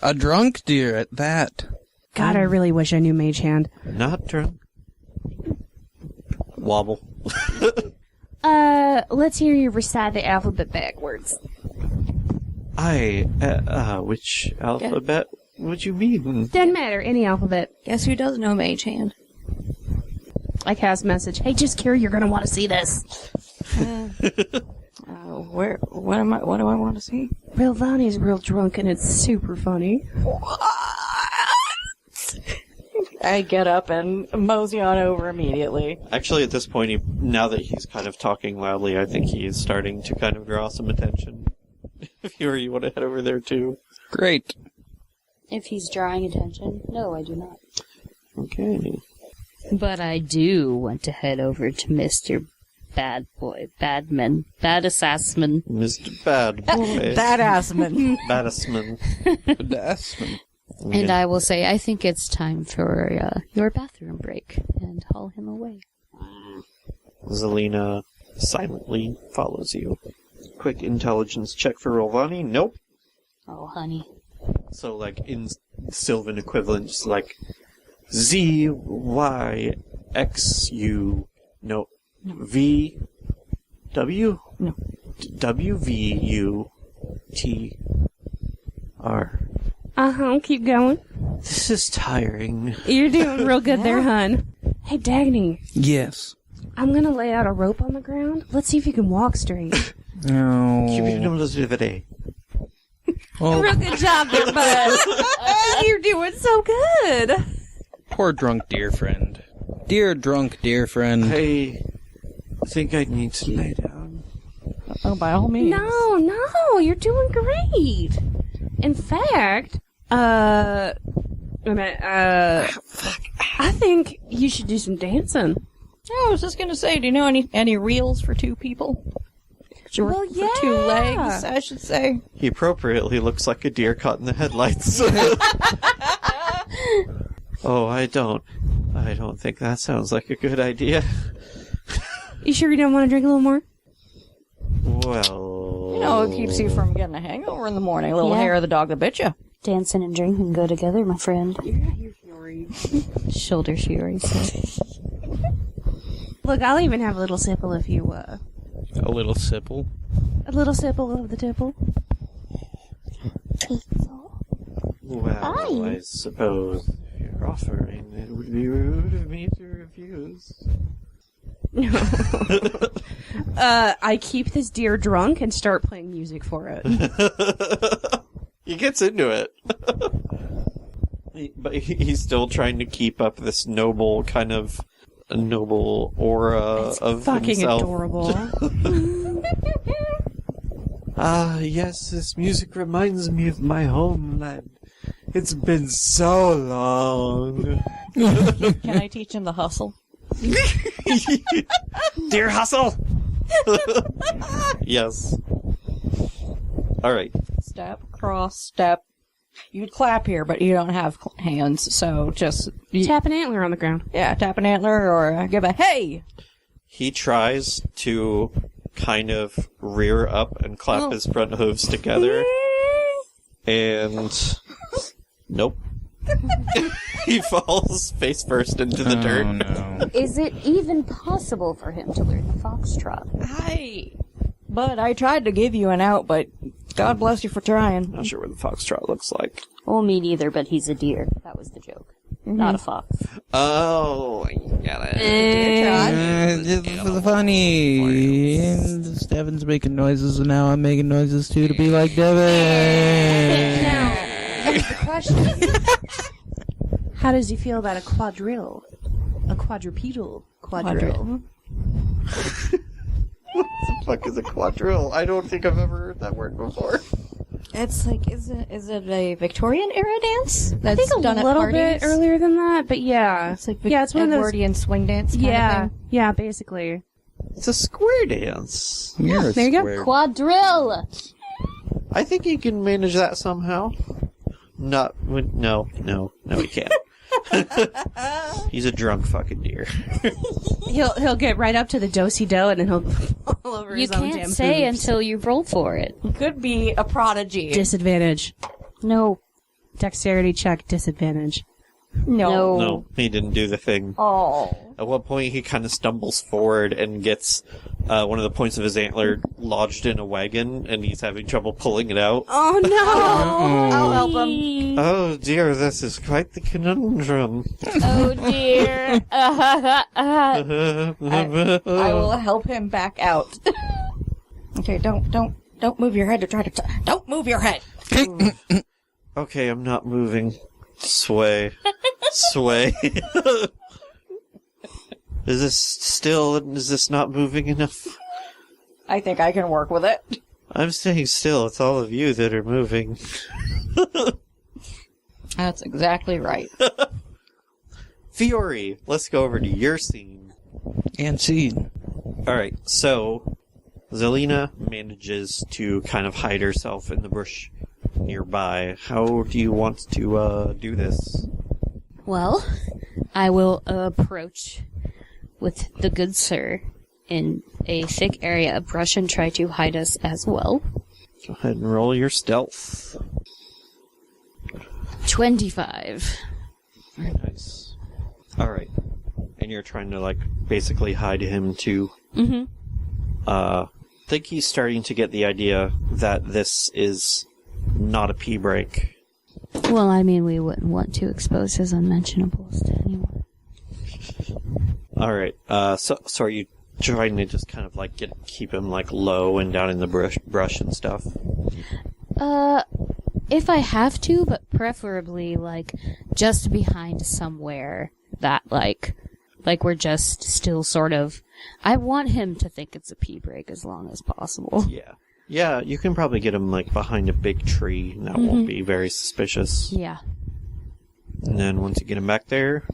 A drunk deer at that. God, I really wish I knew Mage Hand. Not drunk. Wobble. Let's hear you recite the alphabet backwards. Which alphabet would you mean? Doesn't matter, any alphabet. Guess who does know Mage Hand? I cast message. Hey, just Kira, you're gonna want to see this. What do I want to see? Rilvani's real drunk and it's super funny. I get up and mosey on over immediately. Actually, at this point, now that he's kind of talking loudly, I think he is starting to kind of draw some attention. If you want to head over there too. Great. If he's drawing attention, no, I do not. Okay. But I do want to head over to Mr. Bad Boy, Badman, Bad Assassin. Mr. Bad Boy. Badassman. Badassman. And I will say, I think it's time for your bathroom break, and haul him away. Zelina silently follows you. Quick intelligence check for Rilvani. Nope. Oh, honey. So, like, in Sylvan equivalents, like, Z, Y, X, U, no, V, W? No. W, V, U, T, R. Keep going. This is tiring. You're doing real good there, hun. Hey, Dagny, Yes. I'm gonna lay out a rope on the ground. Let's see if you can walk straight. No. Well, Real good job there, bud. You're doing so good. poor drunk dear friend. Dear drunk dear friend. I think I need to lay down. Oh, by all means. No, you're doing great. In fact, I think you should do some dancing. I was just gonna say, do you know any reels for two people? Well, For two legs, I should say. He appropriately looks like a deer caught in the headlights. Oh, I don't think that sounds like a good idea. You sure you don't want to drink a little more? Well... You know, it keeps you from getting a hangover in the morning. A little hair of the dog that bit you. Dancing and drinking go together, my friend. You're Fury. Shoulder Fury. So. Look, I'll even have a little sipple if you, A little sipple. a little sipple of the tipple. Well, I suppose if you're offering, it would be rude of me to refuse. I keep this deer drunk and start playing music for it. He gets into it. But he's still trying to keep up this noble kind of noble aura It's of fucking himself. adorable. Yes, this music reminds me of my homeland. It's been so long. Can I teach him the hustle? Dear hustle! Yes. Alright. Step, cross, step. You'd clap here, but you don't have hands, so just... Tap an antler on the ground. Yeah, tap an antler or give a hey! He tries to kind of rear up and clap his front hooves together. And... Nope. He falls face first into the dirt. Oh, no. Is it even possible for him to learn the foxtrot? But I tried to give you an out, but God bless you for trying. Not sure what the foxtrot looks like. Well, me neither, but he's a deer. That was the joke. Not a fox. Oh, I got it. Just for the funny. And Steven's making noises, and now I'm making noises too to be like Devin. Now, here's the question. How does he feel about a quadrille? A quadrupedal quadrille? What the fuck is a quadrille? I don't think I've ever heard that word before. It's like, is it a Victorian era dance? I think a done at little parties? bit earlier than that, but yeah. It's like yeah, it's one of those. Edwardian swing dance kind of thing. Yeah, basically. It's a square dance. You're a there you go. square. Quadrille! I think he can manage that somehow. No, he can't. He's a drunk fucking deer. He'll get right up to the do-si-do and then he'll fall over You his own damn can't say hooves. until you roll for it. Could be a prodigy. Disadvantage. No. Dexterity check, disadvantage. no. No, he didn't do the thing. Oh. At one point, he kind of stumbles forward and gets one of the points of his antler lodged in a wagon, and he's having trouble pulling it out. Oh no! I'll help him. Oh dear, this is quite the conundrum. Oh dear. I will help him back out. Okay, don't move your head to try to. Don't move your head. Okay, I'm not moving. Sway. Sway. Is this not moving enough? I think I can work with it. I'm staying still. It's all of you that are moving. That's exactly right. Fiore, let's go over to your scene. And scene. Alright, so Zelina manages to kind of hide herself in the bush nearby. How do you want to do this? Well, I will approach with the good sir in a thick area of brush and try to hide us as well. Go ahead and roll your stealth. 25. Very nice. Alright. And you're trying to, basically hide him too. Mm-hmm. Think he's starting to get the idea that this is not a pea break. Well, I mean, we wouldn't want to expose his unmentionables to anyone. Alright, so are you trying to just kind of, keep him, low and down in the brush and stuff? If I have to, but preferably, just behind somewhere that, we're just still sort of... I want him to think it's a pea break as long as possible. Yeah. Yeah, you can probably get him, behind a big tree, and that won't be very suspicious. Yeah. And then once you get him back there...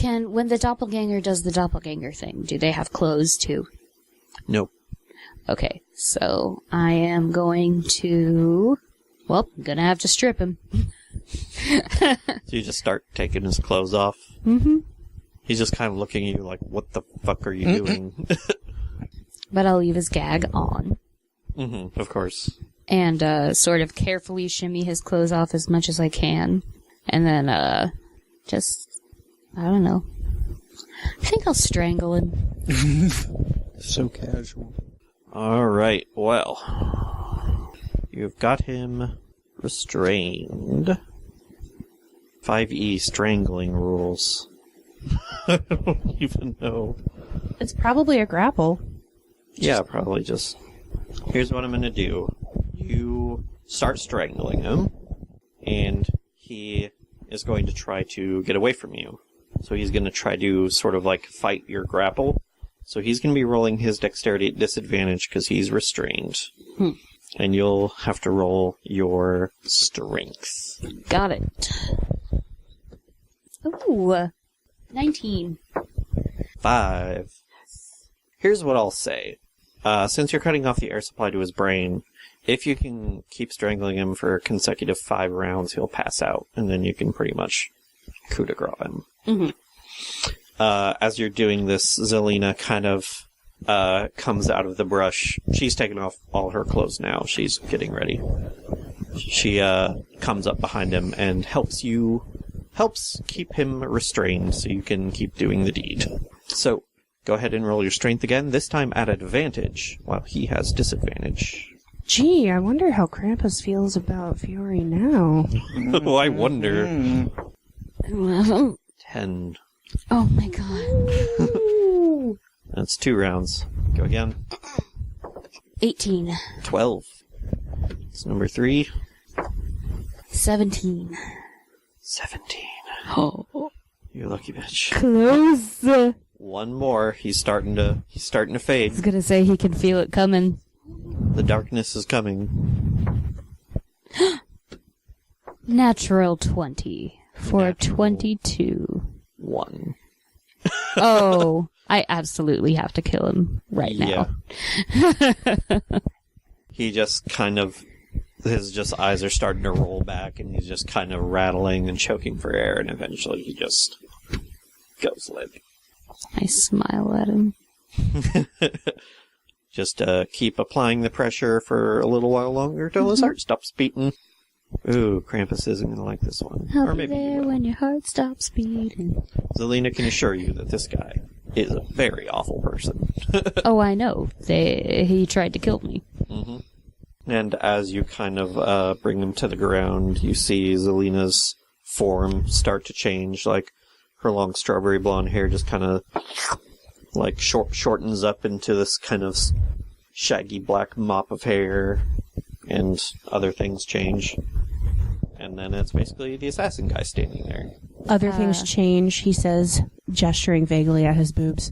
When the doppelganger does the doppelganger thing, do they have clothes too? No. Okay, so I am going to... Well, I'm gonna have to strip him. So you just start taking his clothes off? Mm-hmm. He's just kind of looking at you like, what the fuck are you doing? But I'll leave his gag on. Mm-hmm, of course. And, sort of carefully shimmy his clothes off as much as I can. And then, just... I don't know. I think I'll strangle him. So casual. Alright, well. You've got him restrained. 5e strangling rules. I don't even know. It's probably a grapple. Yeah, probably just... Here's what I'm gonna do. You start strangling him, and he is going to try to get away from you. So he's going to try to sort of fight your grapple. So he's going to be rolling his dexterity at disadvantage because he's restrained. And you'll have to roll your strength. Got it. Ooh, 19. 5. Here's what I'll say. Since you're cutting off the air supply to his brain, if you can keep strangling him for a consecutive 5 rounds, he'll pass out. And then you can pretty much coup de grace him. Mm-hmm. As you're doing this, Zelina kind of comes out of the brush. She's taken off all her clothes now. She's getting ready. She comes up behind him and helps keep him restrained so you can keep doing the deed. So, go ahead and roll your strength again, this time at advantage, while he has disadvantage. Gee, I wonder how Krampus feels about Fiore now. Oh, I wonder. 11. 10. Oh my god. That's 2 rounds. Go again. 18. 12. It's number 3. 17. 17. Oh. You lucky bitch. Close. One more. He's starting to fade. I was gonna say he can feel it coming. The darkness is coming. Natural 20 for Natural 22. 1. Oh, I absolutely have to kill him right now. Yeah. He just kind of, his eyes are starting to roll back, and he's just kind of rattling and choking for air, and eventually he just goes limp. I smile at him. Just keep applying the pressure for a little while longer till his heart stops beating. Ooh, Krampus isn't going to like this one. I'll Or be maybe he there will. when your heart stops beating. Zelina can assure you that this guy is a very awful person. Oh, I know. He tried to kill me. And as you kind of bring him to the ground, you see Zelina's form start to change. Like, her long strawberry blonde hair just kind of, like, shortens up into this kind of shaggy black mop of hair, and other things change. And then it's basically the assassin guy standing there. Other things change, he says, gesturing vaguely at his boobs.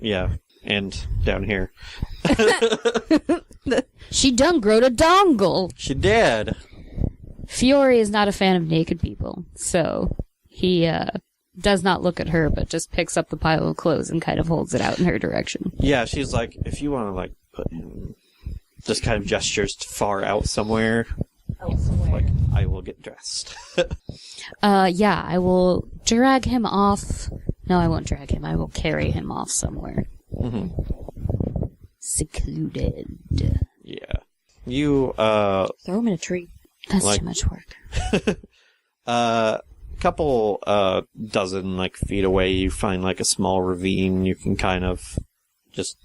Yeah, and down here. She done growed a dongle. She did! Fiore is not a fan of naked people, so he does not look at her, but just picks up the pile of clothes and kind of holds it out in her direction. Yeah, she's like, if you want to, like, put him... Just kind of gestures far out somewhere. Like, I will get dressed. Yeah, I will drag him off. No, I won't drag him. I will carry him off somewhere. Secluded. Yeah. You, Throw him in a tree. That's Like- too much work. couple, dozen, like, feet away, you find, like, a small ravine. You can kind of just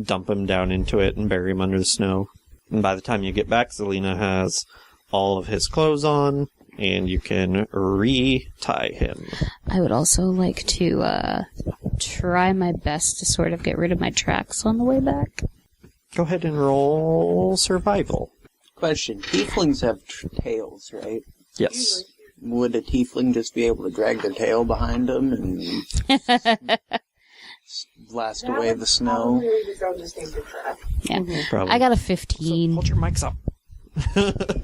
dump him down into it and bury him under the snow. And by the time you get back, Zelina has all of his clothes on, and you can re-tie him. I would also like to try my best to sort of get rid of my tracks on the way back. Go ahead and roll survival. Question. Tieflings have tails, right? Yes. Would a tiefling just be able to drag their tail behind them and blast away the snow? Yeah. Probably. I got a 15. Hold your mics up.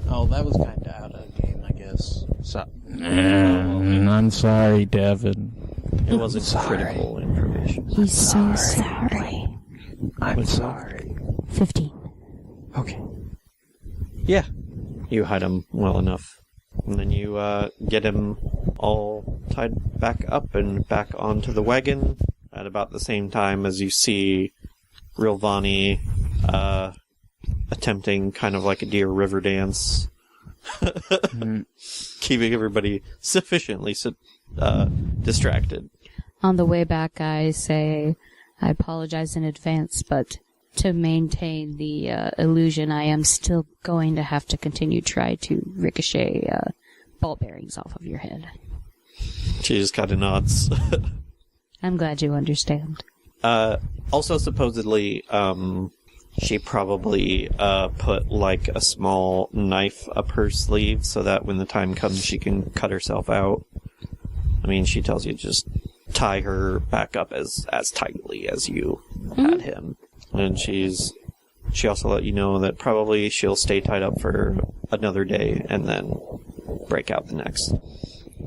Oh, that was kind of out of the game, I guess. So, I'm sorry, Devin. It wasn't critical information. He's so sorry. I'm sorry. 15. Okay. Yeah. You hide him well enough. And then you get him all tied back up and back onto the wagon at about the same time as you see Rilvani attempting kind of like a Deer River dance. Keeping everybody sufficiently distracted. On the way back, I say, I apologize in advance, but to maintain the illusion, I am still going to have to continue try to ricochet ball bearings off of your head. She just kind of nods. I'm glad you understand. Also, supposedly, she probably put like a small knife up her sleeve so that when the time comes, she can cut herself out. I mean, she tells you to just tie her back up as tightly as you had him. And she also let you know that probably she'll stay tied up for another day and then break out the next.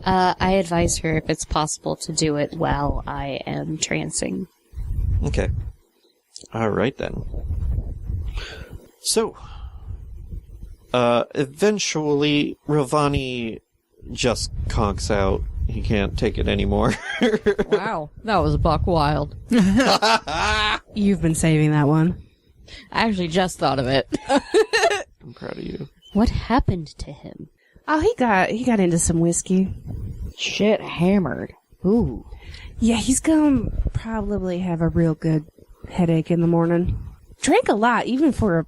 I advise her if it's possible to do it while I am trancing. Okay. Alright then. So, eventually, Ravani just conks out. He can't take it anymore. Wow, that was buck wild. You've been saving that one. I actually just thought of it. I'm proud of you. What happened to him? Oh, he got into some whiskey. Shit hammered. Ooh. Yeah, he's gonna probably have a real good headache in the morning. Drank a lot, even for a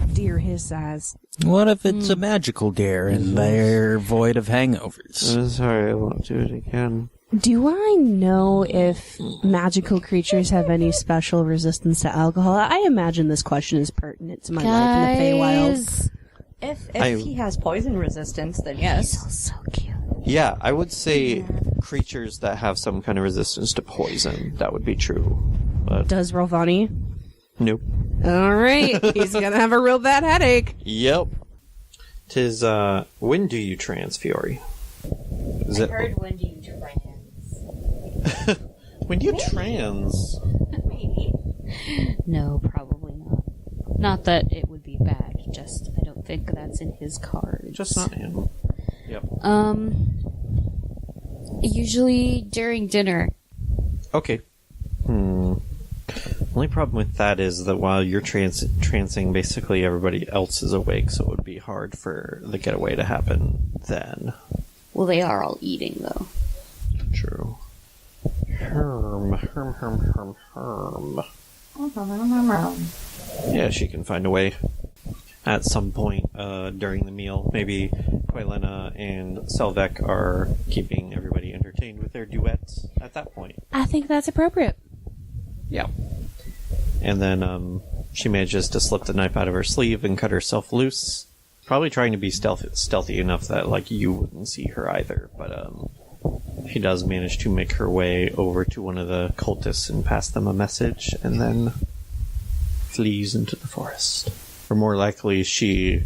deer his size. What if it's a magical dare and they're void of hangovers? I'm sorry, I won't do it again. Do I know if magical creatures have any special resistance to alcohol? I imagine this question is pertinent to my life in the Feywild. If he has poison resistance, then yes. So cute. Yeah, I would say creatures that have some kind of resistance to poison. That would be true. But Does Rovani? nope. All right, he's gonna have a real bad headache. Yep. 'Tis, when do you trans, Fiore? Is it when do you trans? when do you trans? No, probably not. Not that it would be bad, just I don't think that's in his cards. Just not him. Yep. Usually during dinner. Okay. Only problem with that is that while you're transing, basically everybody else is awake, so it would be hard for the getaway to happen then. Well, they are all eating, though. True. Herm. Yeah, she can find a way. At some point during the meal, maybe Quaylena and Selvek are keeping everybody entertained with their duets at that point. I think that's appropriate. Yeah. And then she manages to slip the knife out of her sleeve and cut herself loose. Probably trying to be stealthy enough that, like, you wouldn't see her either. But she does manage to make her way over to one of the cultists and pass them a message, and then flees into the forest. Or more likely, she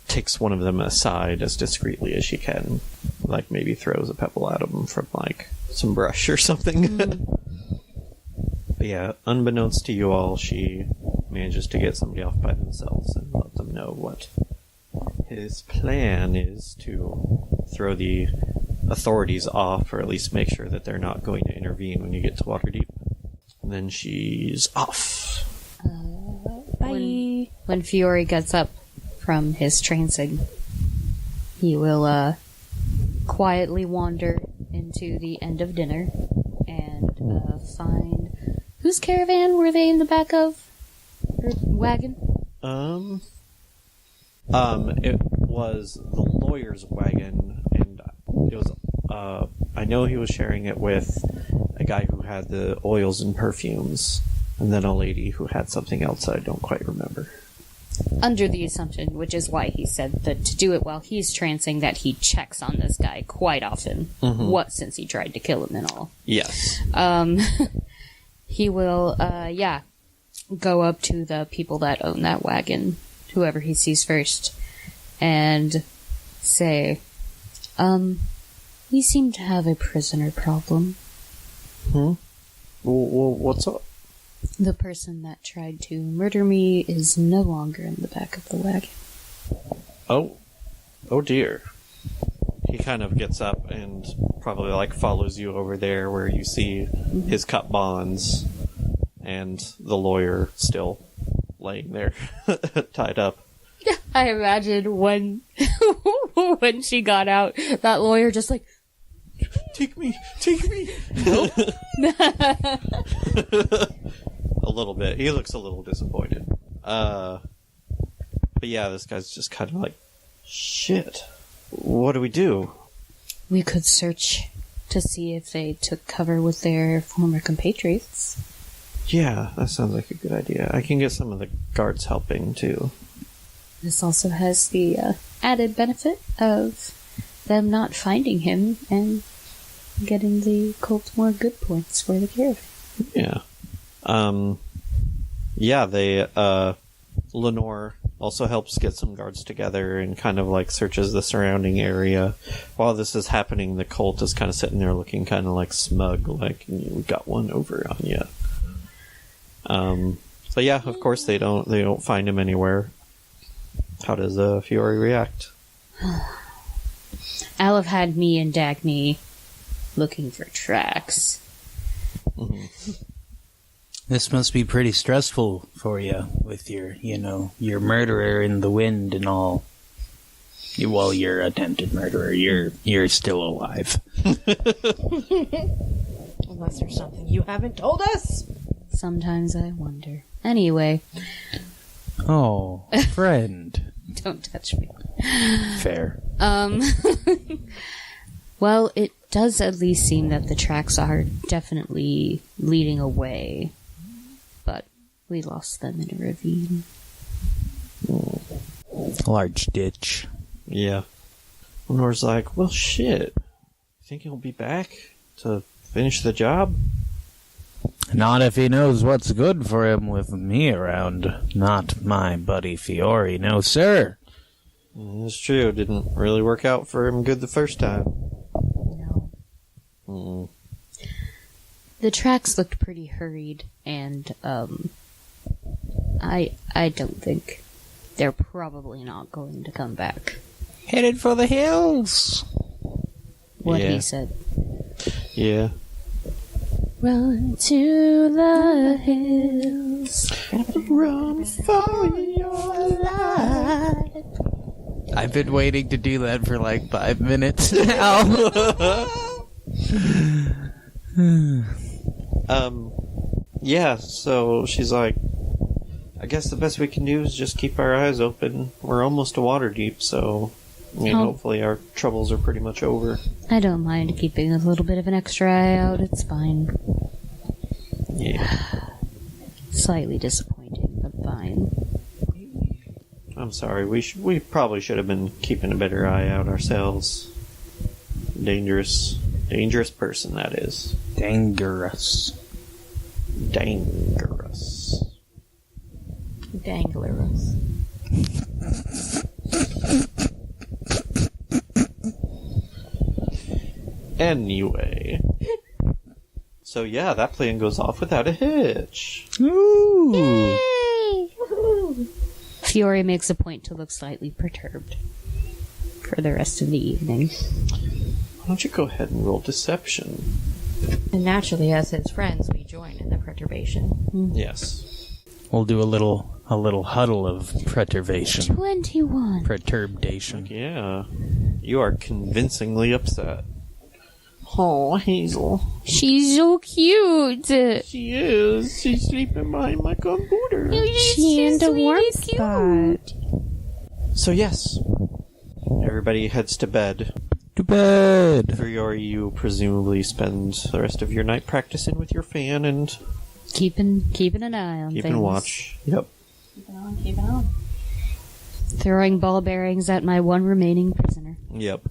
takes one of them aside as discreetly as she can. Like, maybe throws a pebble at them from, like, some brush or something. But yeah, unbeknownst to you all, she manages to get somebody off by themselves and let them know what his plan is to throw the authorities off, or at least make sure that they're not going to intervene when you get to Waterdeep. And then she's off. Bye. When Fiore gets up from his trancing, he will quietly wander into the end of dinner and find... Whose caravan were they in the back of? Or wagon? It was the lawyer's wagon, and it was, I know he was sharing it with a guy who had the oils and perfumes, and then a lady who had something else I don't quite remember. Under the assumption, which is why he said that to do it while he's trancing, that he checks on this guy quite often. Since he tried to kill him and all. Yes. He will, go up to the people that own that wagon, whoever he sees first, and say, we seem to have a prisoner problem. Well, what's up? The person that tried to murder me is no longer in the back of the wagon. Oh dear. He kind of gets up and probably, like, follows you over there where you see his cut bonds and the lawyer still laying there, tied up. I imagine when when she got out, that lawyer just like, Take me! Nope. A little bit. He looks a little disappointed. But yeah, this guy's just kind of like, shit. What do we do? we could search to see if they took cover with their former compatriots. Yeah, that sounds like a good idea. I can get some of the guards helping, too. This also has the added benefit of them not finding him and getting the cult more good points for the caravan. Yeah. Lenore also helps get some guards together and kind of like searches the surrounding area. While this is happening, the cult is kind of sitting there looking kind of like smug, like, we got one over on you. But yeah, of course they don't find him anywhere. How does Fiore react? Aleph had me and Dagny looking for tracks. Mm-hmm. This must be pretty stressful for you with your murderer in the wind and all. Well, your attempted murderer, you're still alive. Unless there's something you haven't told us. Sometimes I wonder. Anyway. Oh, friend. Don't touch me. Fair. Well, it does at least seem that the tracks are definitely leading away. But we lost them in a ravine. Large ditch. Yeah. Lenore's like, well, shit. Think he'll be back to finish the job? Not if he knows what's good for him with me around. Not my buddy Fiore, no sir. That's true. Didn't really work out for him good the first time. No. Mm. The tracks looked pretty hurried, and I don't think they're probably not going to come back. Headed for the hills. What Yeah. he said. Yeah. Run to the hills. Run for your life. I've been waiting to do that for like 5 minutes now. Yeah, so she's like, I guess the best we can do is just keep our eyes open. We're almost to Waterdeep, so hopefully our troubles are pretty much over. I don't mind keeping a little bit of an extra eye out. It's fine. Yeah. Slightly disappointing, but fine. I'm sorry. We probably should have been keeping a better eye out ourselves. Dangerous person, that is. Dangerous. Danglerous. Anyway. So yeah, that plan goes off without a hitch. Ooh. Fiore makes a point to look slightly perturbed for the rest of the evening. Why don't you go ahead and roll deception? And naturally, as his friends, we join in the perturbation. Yes. We'll do a little huddle of perturbation. 21. Perturbation. Yeah. You are convincingly upset. Oh, Hazel. She's so cute. She is. She's sleeping behind my computer. She in the warm spot. So yes. Everybody heads to bed. To bed. Fiore, you presumably spend the rest of your night practicing with your fan and Keeping an eye on keeping things. watch. Yep. Keep it on. Throwing ball bearings at my one remaining prisoner. Yep.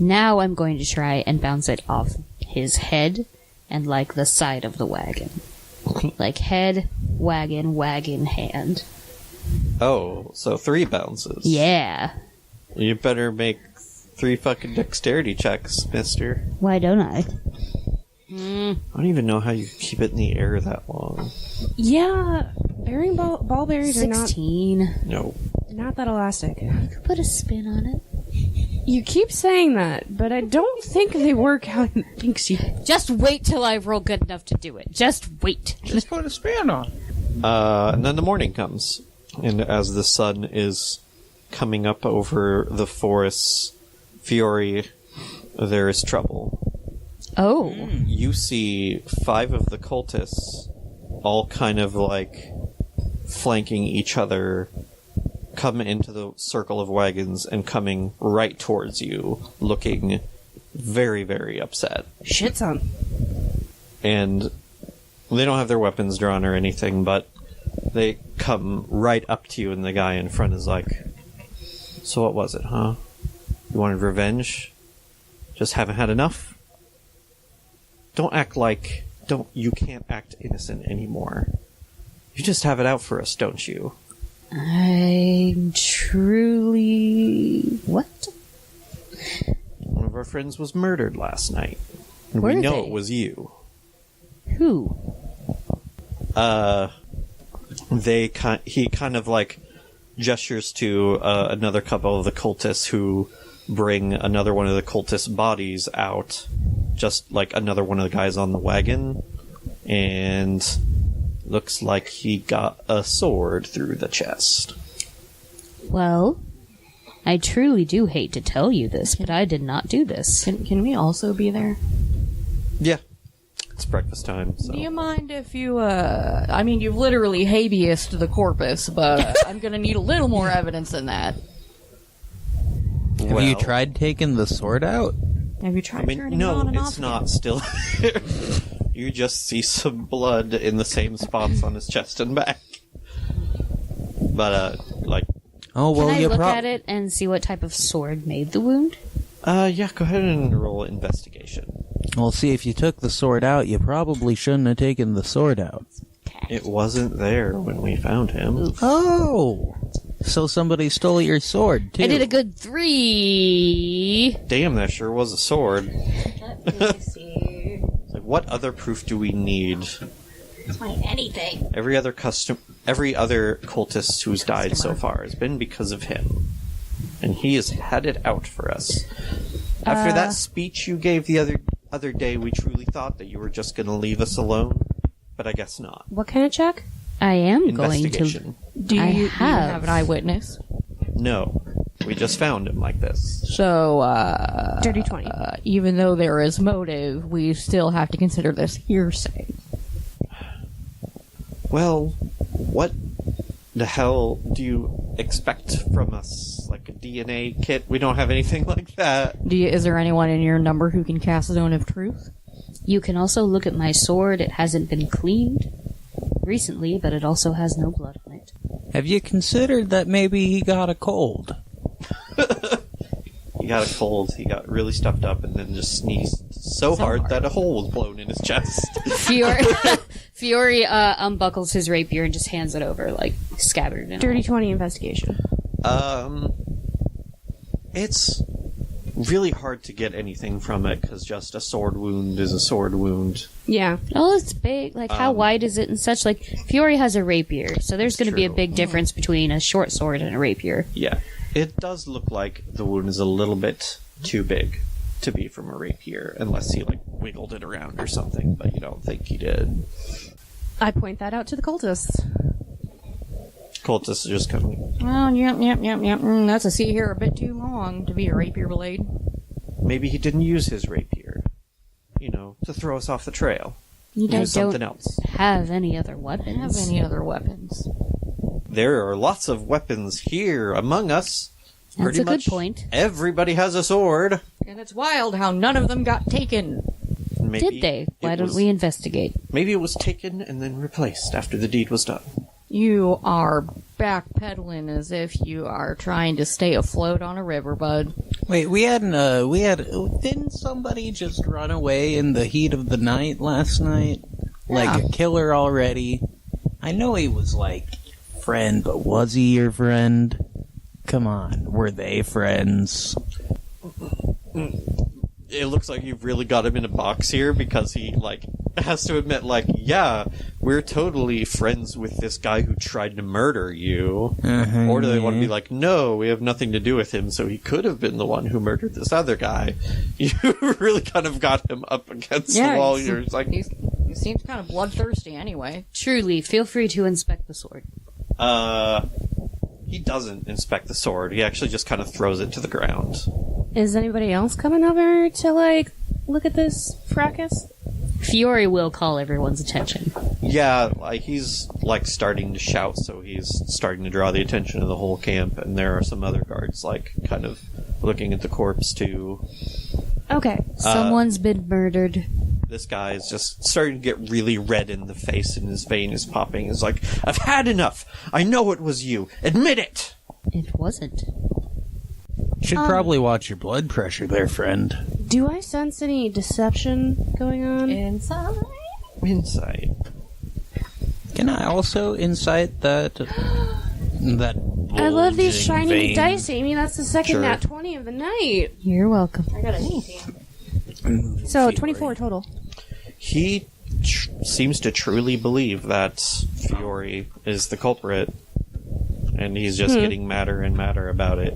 Now I'm going to try and bounce it off his head and like the side of the wagon. Like head, wagon, hand. Oh, so 3 bounces. Yeah. You better make 3 fucking dexterity checks, mister. Why don't I? I don't even know how you keep it in the air that long. Yeah, bearing ball bearings are 16. No. not that elastic. You could put a spin on it. You keep saying that, but I don't think they work how it thinks you. Just wait till I roll good enough to do it. Just wait. Just put a spin on. And then the morning comes, and as the sun is coming up over the forests, Fiore, there is trouble. Oh. You see 5 of the cultists all kind of like flanking each other, come into the circle of wagons and coming right towards you, looking very, very upset. Shit, son. And they don't have their weapons drawn or anything, but they come right up to you, and the guy in front is like, "So what was it, huh? You wanted revenge? Just haven't had enough? Don't act like... You can't act innocent anymore. You just have it out for us, don't you?" I'm truly... What? One of our friends was murdered last night. And Were we know they? it was you. Who? He kind of like gestures to another couple of the cultists who bring another one of the cultist bodies out, just like another one of the guys on the wagon, and looks like he got a sword through the chest. Well, I truly do hate to tell you this, but I did not do this. Can we also be there? Yeah. It's breakfast time, so... Do you mind if you, I mean, you've literally habeased the corpus, but I'm gonna need a little more evidence than that. Have you tried taking the sword out? Have you tried turning it no, on and it's off not again? still there. You just see some blood in the same spots on his chest and back. But, Oh, well, Can I you look at it and see what type of sword made the wound? yeah, go ahead and roll investigation. Well, see, if you took the sword out, you probably shouldn't have taken the sword out. It wasn't there when we found him. Oh! So somebody stole your sword, too. I did a good 3. Damn, that sure was a sword. Let me see. Like, what other proof do we need? Find anything. Every other cultist who's died so far has been because of him. And he has had it out for us. After that speech you gave the other day, we truly thought that you were just going to leave us alone. But I guess not. What kind of check? I am going to. investigation. Do you, I do you have. have an eyewitness? No. We just found him like this. So, Dirty 20. even though there is motive, we still have to consider this hearsay. Well, what the hell do you expect from us? Like a DNA kit? We don't have anything like that. Is there anyone in your number who can cast Zone of Truth? You can also look at my sword. It hasn't been cleaned recently, but it also has no blood on it. Have you considered that maybe he got a cold? He got a cold, he got really stuffed up, and then just sneezed so hard that a hole was blown in his chest. Fiore unbuckles his rapier and just hands it over, like, scabbarded in. Dirty 20 investigation. It's really hard to get anything from it, because just a sword wound is a sword wound. Yeah. Oh, it's big. Like, how wide is it and such? Like, Fiore has a rapier, so there's going to be a true. big difference between a short sword and a rapier. Yeah. It does look like the wound is a little bit too big to be from a rapier, unless he, like, wiggled it around or something, but you don't think he did. I point that out to the cultists. Cultist is just kind of... Well, yep. That's a see here a bit too long to be a rapier blade. Maybe he didn't use his rapier, you know, to throw us off the trail. You Use something don't else. have any other weapons. Have any other weapons? There are lots of weapons here among us. That's Pretty a good much point. Everybody has a sword. And it's wild how none of them got taken. Maybe Did they? Why it don't was- we investigate? Maybe it was taken and then replaced after the deed was done. You are backpedaling as if you are trying to stay afloat on a river, bud. Wait, didn't somebody just run away in the heat of the night last night? Like a killer already? I know he was like friend, but was he your friend? Come on, were they friends? It looks like you've really got him in a box here, because he, like, has to admit, like, yeah, we're totally friends with this guy who tried to murder you. Or do they want to be like, no, we have nothing to do with him, so he could have been the one who murdered this other guy. You really kind of got him up against the wall. You're like, He seems kind of bloodthirsty anyway. Truly, feel free to inspect the sword. he doesn't inspect the sword. He actually just kind of throws it to the ground. Is anybody else coming over to, like, look at this fracas? Fiore will call everyone's attention. Yeah, like, he's, like, starting to shout, so he's starting to draw the attention of the whole camp, and there are some other guards, like, kind of looking at the corpse, too. Okay. Someone's been murdered. This guy is just starting to get really red in the face, and his vein is popping. He's like, I've had enough! I know it was you! Admit it! It wasn't. Should probably watch your blood pressure there, friend. Do I sense any deception going on? Inside? Insight. Can I also incite that I love these bulging shiny vein? dice, Amy. That's the second Sure. nat 20 of the night. You're welcome. I got a So, Fiore. 24 total. He seems to truly believe that Fiore is the culprit, and he's just getting madder and madder about it.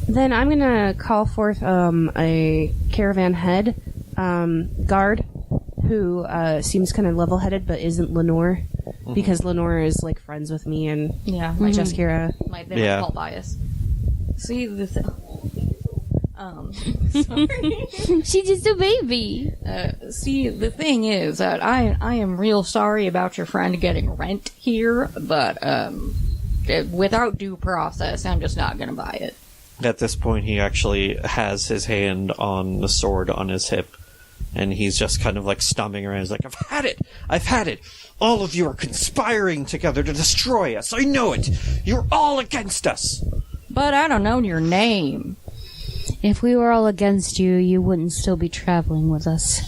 Then I'm gonna call forth a caravan head guard who seems kind of level-headed but isn't Lenore, because Lenore is like friends with me and Yeah, my Jeskira. my Yeah. fault bias. See the She's just a baby. See, the thing is that I am real sorry about your friend getting rent here, but without due process, I'm just not gonna buy it. At this point, he actually has his hand on the sword on his hip, and he's just kind of like stomping around. He's like, I've had it! I've had it! All of you are conspiring together to destroy us! I know it! You're all against us! But I don't know your name. If we were all against you, you wouldn't still be traveling with us.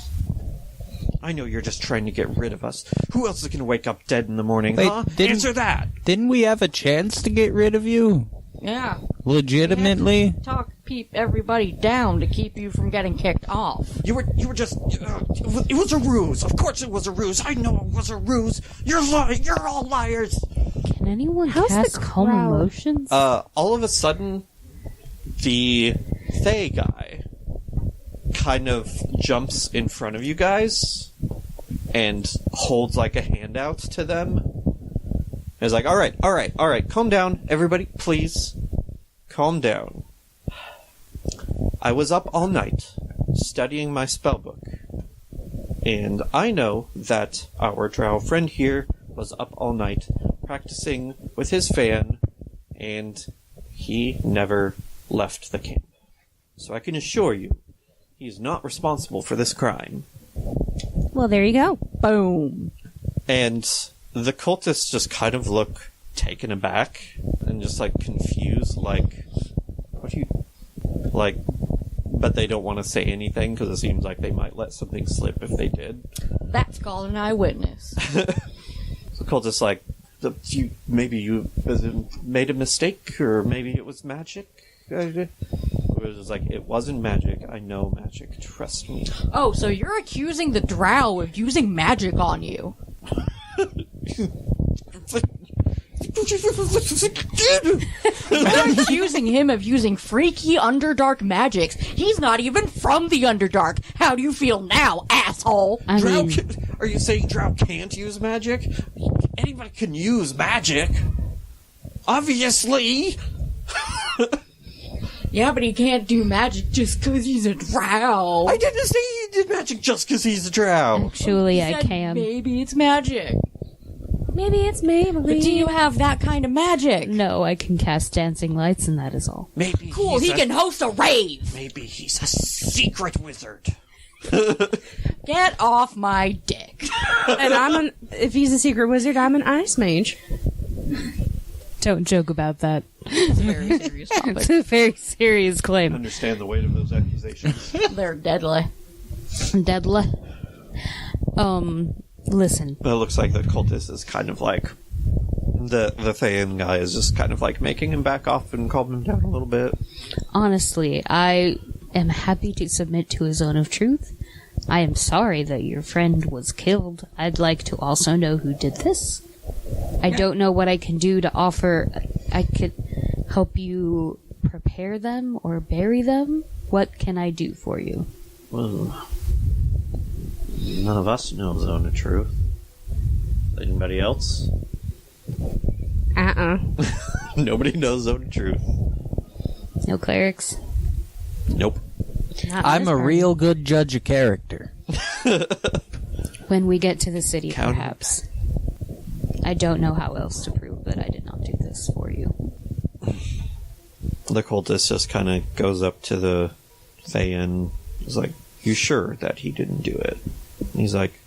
I know you're just trying to get rid of us. Who else is going to wake up dead in the morning, Wait, huh? didn't- Answer that! Didn't we have a chance to get rid of you? Yeah. Legitimately? Talk everybody down to keep you from getting kicked off. You were just... it was a ruse! Of course it was a ruse! I know it was a ruse! You're lying! You're all liars! Can anyone How's the cast calm crowd? emotions? All of a sudden, the Thay guy kind of jumps in front of you guys and holds like a handout to them, It's like, all right, calm down, everybody, please. Calm down. I was up all night studying my spellbook, and I know that our drow friend here was up all night practicing with his fan, and he never left the camp. So I can assure you, he's not responsible for this crime. Well, there you go. Boom. And the cultists just kind of look taken aback and just, like, confused, like, what do you... Like, but they don't want to say anything because it seems like they might let something slip if they did. That's called an eyewitness. The cultists, like, maybe you made a mistake, or maybe it was magic? It was like, it wasn't magic. I know magic. Trust me. Oh, so you're accusing the drow of using magic on you? You're accusing him of using freaky Underdark magics. He's not even from the Underdark. How do you feel now, asshole? Are you saying drow can't use magic? Anybody can use magic. Obviously. Yeah, but he can't do magic just because he's a drow. I didn't say he did magic just because he's a drow. Actually, He I said can. Maybe it's magic. Maybe it's Maybelline. But do you have that kind of magic? No, I can cast dancing lights, and that is all. Maybe Cool, he can host a rave. Maybe he's a secret wizard. Get off my dick. And if he's a secret wizard, I'm an ice mage. Don't joke about that. It's a very serious topic. It's a very serious claim. Understand the weight of those accusations. They're deadly. Deadly. Listen. But it looks like the cultist is kind of like... The Thayan guy is just kind of like making him back off and calm him down a little bit. Honestly, I am happy to submit to a zone of truth. I am sorry that your friend was killed. I'd like to also know who did this. I don't know what I can do to offer. I could help you prepare them or bury them. What can I do for you? Well, none of us know Zone of Truth. Anybody else? Nobody knows Zone of Truth. No clerics? Nope. Not I'm this a part. real good judge of character. When we get to the city, Count. perhaps. I don't know how else to prove that I did not do this for you. The cultist just kind of goes up to the Thayan. He's like, "You sure that he didn't do it?" And he's like,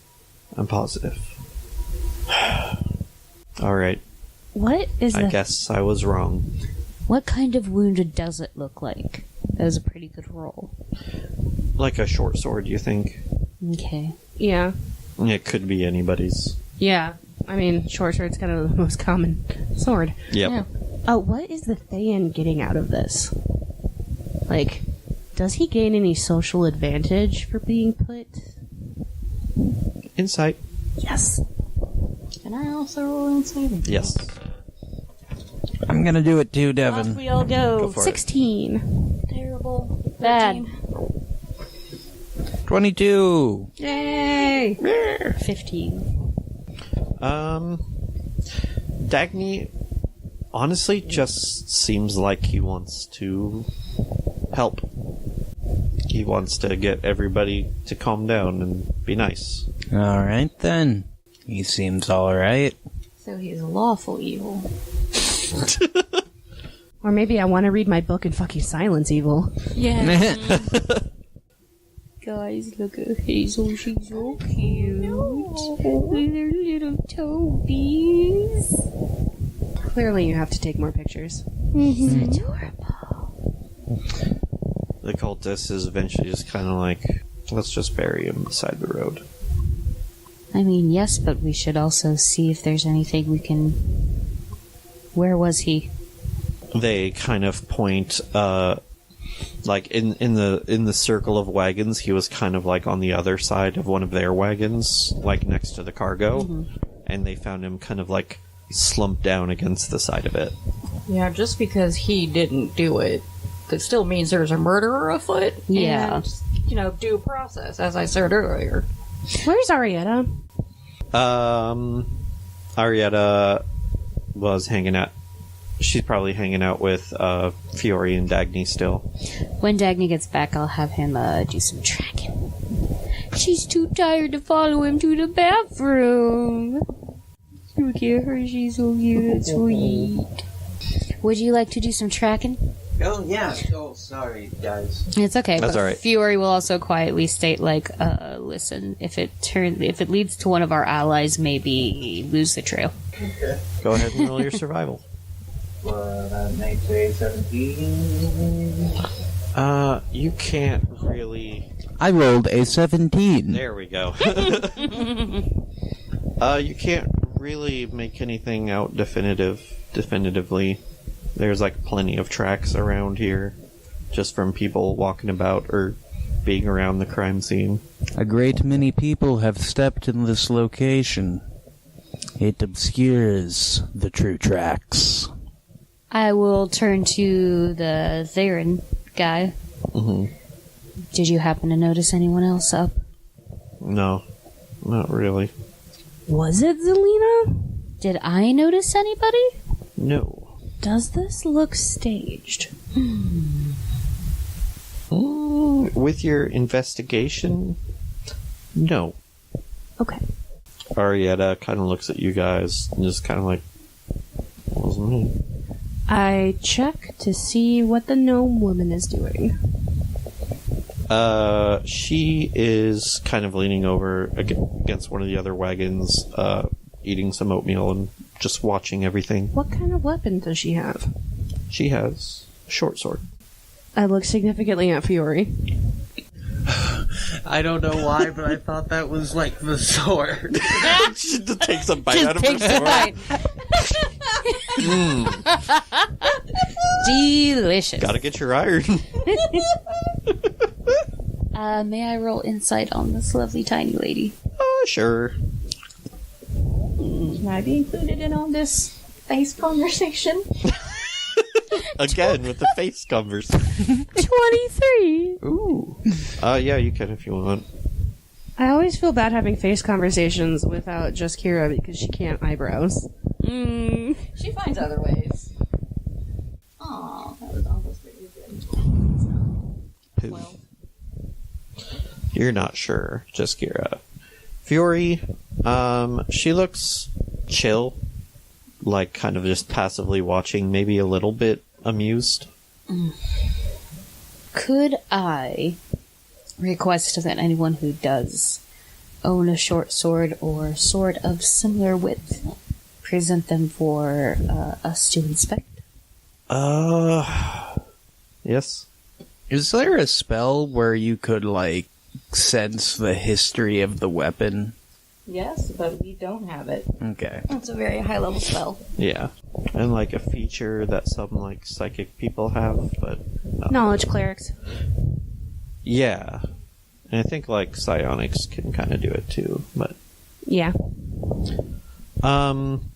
"I'm positive." Alright, What is I the... guess I was wrong. What kind of wound does it look like? That was a pretty good roll. Like a short sword, you think? Okay. Yeah. It could be anybody's. Yeah. I mean, short sword's kind of the most common sword. Yep. Yeah. What is the Thayan getting out of this? Like, does he gain any social advantage for being put? Insight. Yes. Can I also roll insight? Yes. I'm gonna do it too, Off Devin. we all go. Go for it. 16. Terrible. Bad. 22! Yay! 15. Dagny honestly just seems like he wants to help. He wants to get everybody to calm down and be nice. Alright then. He seems alright. So he's lawful evil. Or maybe I want to read my book and fucking silence evil. Yeah. Guys, look at Hazel. She's so cute. With her little toes. Clearly you have to take more pictures. Adorable. The cultist is eventually just kind of like, let's just bury him beside the road. I mean, yes, but we should also see if there's anything we can... Where was he? They kind of point, like in the circle of wagons, he was kind of like on the other side of one of their wagons, like next to the cargo, and they found him kind of like slumped down against the side of it. Yeah, just because he didn't do it, that still means there's a murderer afoot. Yeah. And, due process, as I said earlier. Where's Arietta? Arietta was hanging out. She's probably hanging out with Fiore and Dagny still. When Dagny gets back, I'll have him do some tracking. She's too tired to follow him to the bathroom. Look at her, she's so cute and sweet. Would you like to do some tracking? Oh, yeah. Oh, sorry, guys. It's okay. That's but all right. Fiore will also quietly state, like, listen, if it leads to one of our allies, maybe lose the trail. Okay. Go ahead and roll your survival. That makes a 17. You can't really... I rolled a 17. There we go. You can't really make anything out definitively. There's like plenty of tracks around here, just from people walking about or being around the crime scene. A great many people have stepped in this location. It obscures the true tracks. I will turn to the Theron guy. Mm-hmm. Did you happen to notice anyone else up? No, not really. Was it Zelina? Did I notice anybody? No. Does this look staged? With your investigation, no. Okay. Arietta kind of looks at you guys and just kind of like, wasn't me. I check to see what the gnome woman is doing. She is kind of leaning over against one of the other wagons, eating some oatmeal and just watching everything. What kind of weapon does she have? She has a short sword. I look significantly at Fiore. I don't know why, but I thought that was like the sword. She just takes a bite out of her sword. Delicious. Gotta get your iron. May I roll insight on this lovely tiny lady? Oh, sure. Can I be included in on this face conversation? Again, with the face conversation. 23! Ooh. Yeah, you can if you want. I always feel bad having face conversations without just Kira because she can't eyebrows. She finds other ways. Aw, that was almost really good. Who? You're not sure. Just Kira. Fiore, she looks chill. Like, kind of just passively watching, maybe a little bit amused. Could I request that anyone who does own a short sword or sword of similar width present them for us to inspect? Yes. Is there a spell where you could, like, sense the history of the weapon? Yes, but we don't have it. Okay. It's a very high level spell. Yeah. And, like, a feature that some, like, psychic people have, but... Knowledge clerics. Yeah. And I think, like, psionics can kind of do it, too, but... Yeah.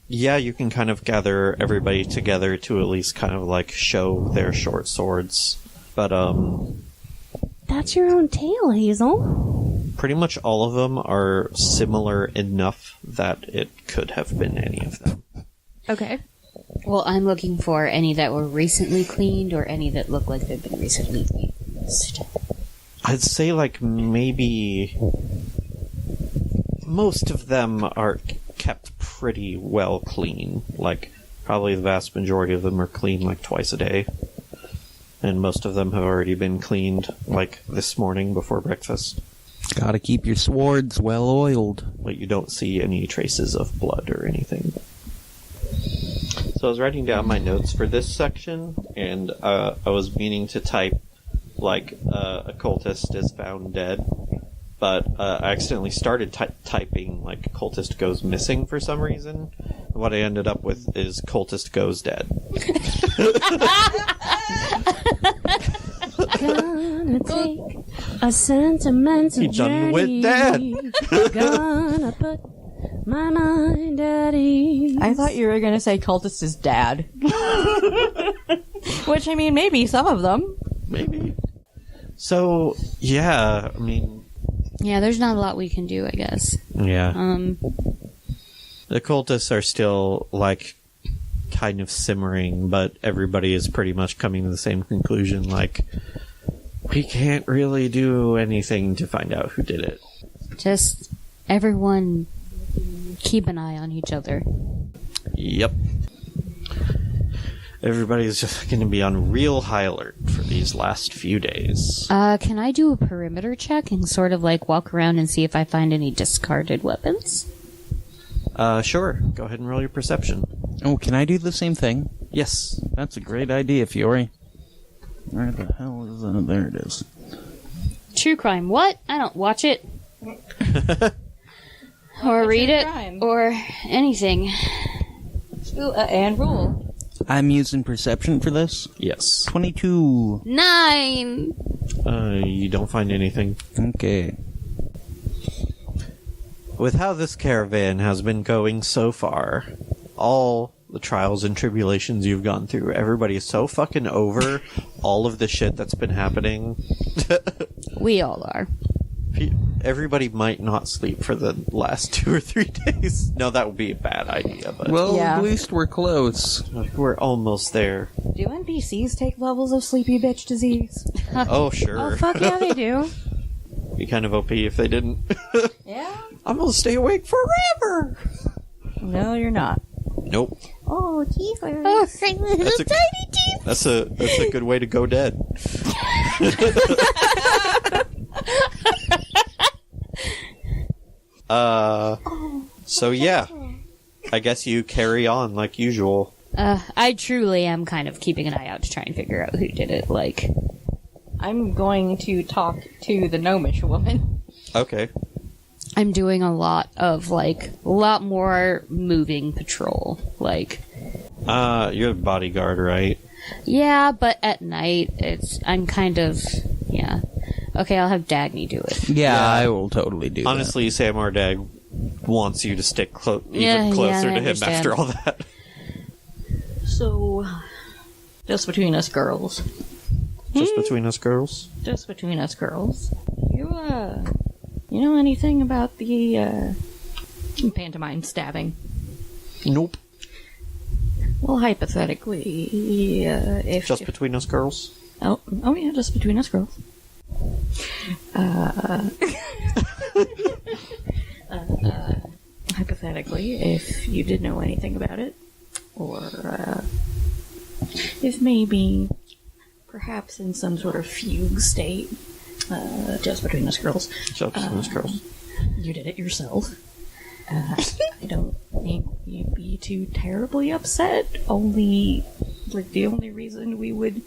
Yeah, you can kind of gather everybody together to at least kind of, like, show their short swords. But, That's your own tale, Hazel. pretty much all of them are similar enough that it could have been any of them. Okay. Well, I'm looking for any that were recently cleaned or any that look like they've been recently used. I'd say, like, maybe most of them are kept pretty well clean. Like, probably the vast majority of them are clean, like, twice a day. And most of them have already been cleaned, like, this morning before breakfast. Gotta keep your swords well oiled. But you don't see any traces of blood or anything. So I was writing down my notes for this section, and I was meaning to type, like, a cultist is found dead, but I accidentally started typing, like, cultist goes missing for some reason. What I ended up with is cultist goes dead. Gonna take a sentimental He done journey. with Dad. Gonna put my mind at ease. I thought you were going to say cultist is dad. Which, I mean, maybe some of them. Maybe. So, yeah, I mean... Yeah, there's not a lot we can do, I guess. Yeah. The cultists are still, like, kind of simmering, but everybody is pretty much coming to the same conclusion, like, we can't really do anything to find out who did it. Just everyone keep an eye on each other. Yep. Everybody's just going to be on real high alert for these last few days. Can I do a perimeter check and sort of like walk around and see if I find any discarded weapons? Sure. Go ahead and roll your perception. Oh, can I do the same thing? Yes. That's a great idea, Fiore. Where the hell is that? There it is. True crime. What? I don't watch it. Or read it. Crime. Or anything. And rule. I'm using perception for this. Yes. 22. 9! You don't find anything. Okay. With how this caravan has been going so far, all the trials and tribulations you've gone through, everybody is so fucking over all of the shit that's been happening. We all are. Everybody might not sleep for the last 2 or 3 days. No, that would be a bad idea, but Well, Yeah. at least we're close. we're almost there. Do NPCs take levels of sleepy bitch disease? Oh, sure. Oh, fuck yeah, they do. Be kind of OP if they didn't. Yeah? I'm gonna stay awake forever! No, you're not. Nope. Oh, Tifa. Oh, That's a, tiny teeth! that's a good way to go dead. So yeah. I guess you carry on like usual. I truly am kind of keeping an eye out to try and figure out who did it. Like, I'm going to talk to the gnomish woman. Okay. I'm doing a lot more moving patrol. Like, You're the bodyguard, right? yeah, but at night, I'm kind of, yeah. Okay, I'll have Dagny do it. Yeah, I will totally do Honestly, Sam Ardag wants you to stick even Yeah, closer I to him understand. after all that. So, just between us girls. Just between us girls? Just between us girls. You know anything about the, pantomime stabbing? Nope. Well, hypothetically, if... Just between us girls? Oh yeah, just between us girls. Hypothetically, if you did know anything about it, or if maybe, perhaps in some sort of fugue state, just between us girls, Just between us girls. you did it yourself. I don't think you'd be too terribly upset. The only reason we would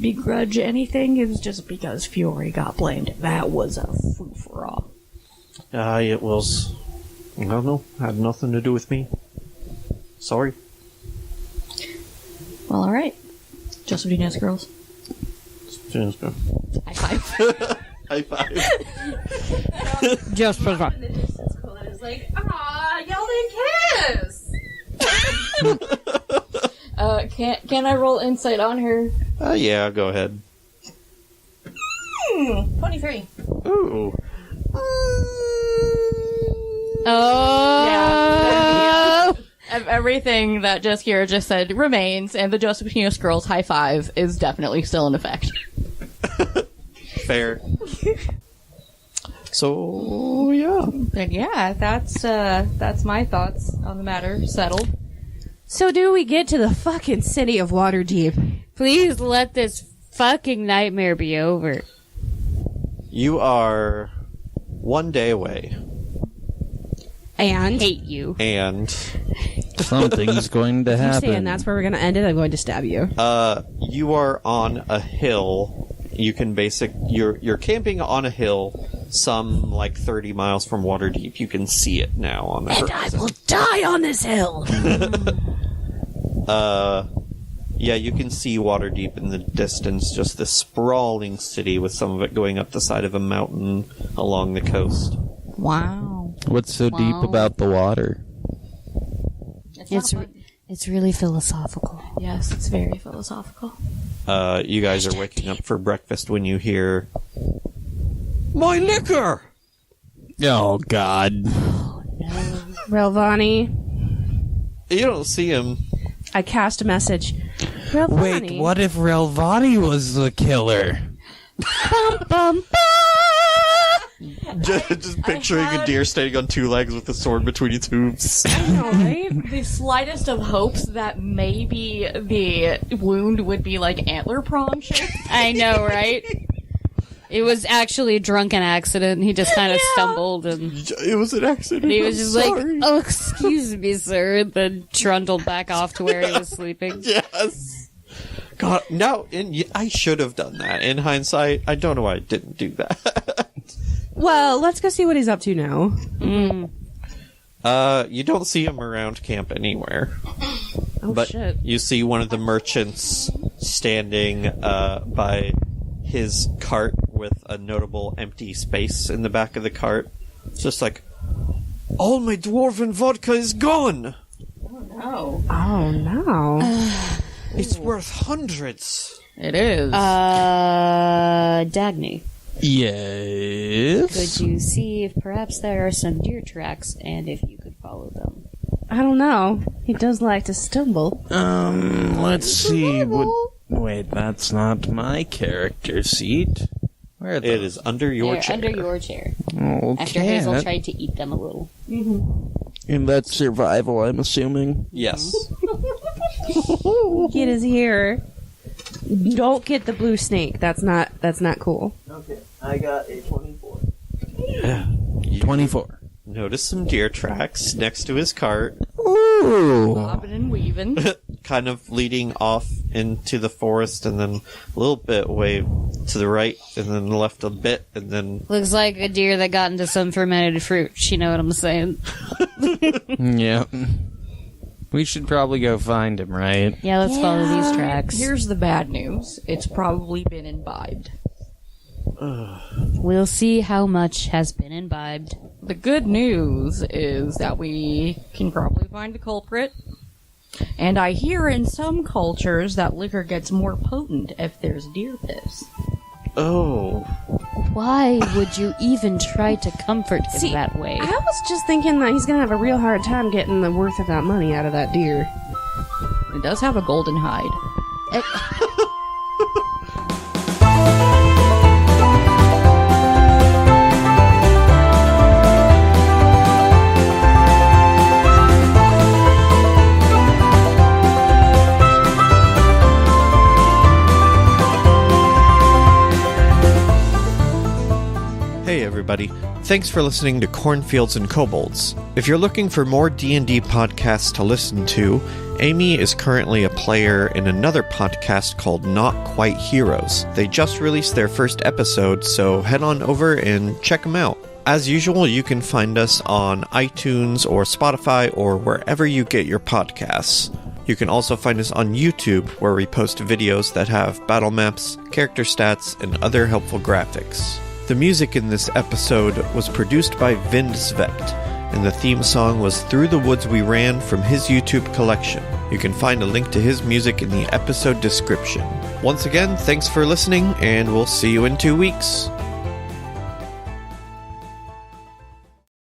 begrudge anything is just because Fiore got blamed. That was a frou-for-all. It was... I don't know. Had nothing to do with me. Sorry. Well, alright. Just between us girls. Just between us girls. High five. High five. Just for fun. It's like, ah, y'all didn't kiss! Can I roll insight on her? Yeah, go ahead. 23. Ooh. Oh! Everything that Kira just said remains, and the Just Between Us Girls high five is definitely still in effect. Fair. So, yeah. And yeah, that's my thoughts on the matter. Settled. So do we get to the fucking city of Waterdeep? Please let this fucking nightmare be over. You are 1 day away. And Hate you. And Something's going to I'm happen. saying that's where we're gonna end it. I'm going to stab you. you are on a hill. You can you're camping on a hill some like 30 miles from Waterdeep. You can see it now on the horizon. will die on this hill. Yeah, you can see Waterdeep in the distance, just this sprawling city with some of it going up the side of a mountain along the coast. Wow. What's so deep Wow. about the water? It's really philosophical. Yes, it's very philosophical. You guys are waking up for breakfast when you hear, "My liquor!" Oh, God. Relvani. You don't see him I cast a message. Wait, what if Relvani was the killer? Bum, bum, Just picturing a deer standing on two legs with a sword between its hooves. I know, right? The slightest of hopes that maybe the wound would be like antler prong shape. I know, right? It was actually a drunken accident. He just kind of stumbled and It was an accident. he was I'm just sorry. like, "Oh, excuse me, sir," and then trundled back off to where he was sleeping. Yes. God, no, I should have done that. In hindsight, I don't know why I didn't do that. Well, let's go see what he's up to now. You don't see him around camp anywhere. Oh, But shit. you see one of the merchants standing by his cart with a notable empty space in the back of the cart. It's just like, all my dwarven vodka is gone! Oh. Oh, no. It's worth hundreds! It is. Dagny, Yes. could you see if perhaps there are some deer tracks and if you could follow them? I don't know. He does like to stumble. Let's see. Wait, that's not my character seat. Where are It those? is under your They're chair. under your chair. Okay. After Hazel tried to eat them a little. And that's survival, I'm assuming. Yes. Get his ear. Don't get the blue snake. That's not cool. Okay, I got a 24. Yeah. 24. Notice some deer tracks next to his cart, Ooh. Bobbing and weaving. kind of leading off into the forest, and then a little bit away to the right, and then left a bit, and then... Looks like a deer that got into some fermented fruit. You know what I'm saying? Yeah. We should probably go find him, right? Yeah, let's follow these tracks. Here's the bad news. It's probably been imbibed. We'll see how much has been imbibed. The good news is that we can probably find the culprit. And I hear in some cultures that liquor gets more potent if there's deer piss. Oh. Why would you even try to comfort him that way? I was just thinking that he's gonna have a real hard time getting the worth of that money out of that deer. It does have a golden hide. Hey everybody, thanks for listening to Cornfields and Kobolds. If you're looking for more D&D podcasts to listen to, Amy is currently a player in another podcast called Not Quite Heroes. They just released their first episode, so head on over and check them out. As usual, you can find us on iTunes or Spotify or wherever you get your podcasts. You can also find us on YouTube, where we post videos that have battle maps, character stats, and other helpful graphics. The music in this episode was produced by Vindsvect, and the theme song was Through the Woods We Ran from his YouTube collection. You can find a link to his music in the episode description. Once again, thanks for listening, and we'll see you in 2 weeks.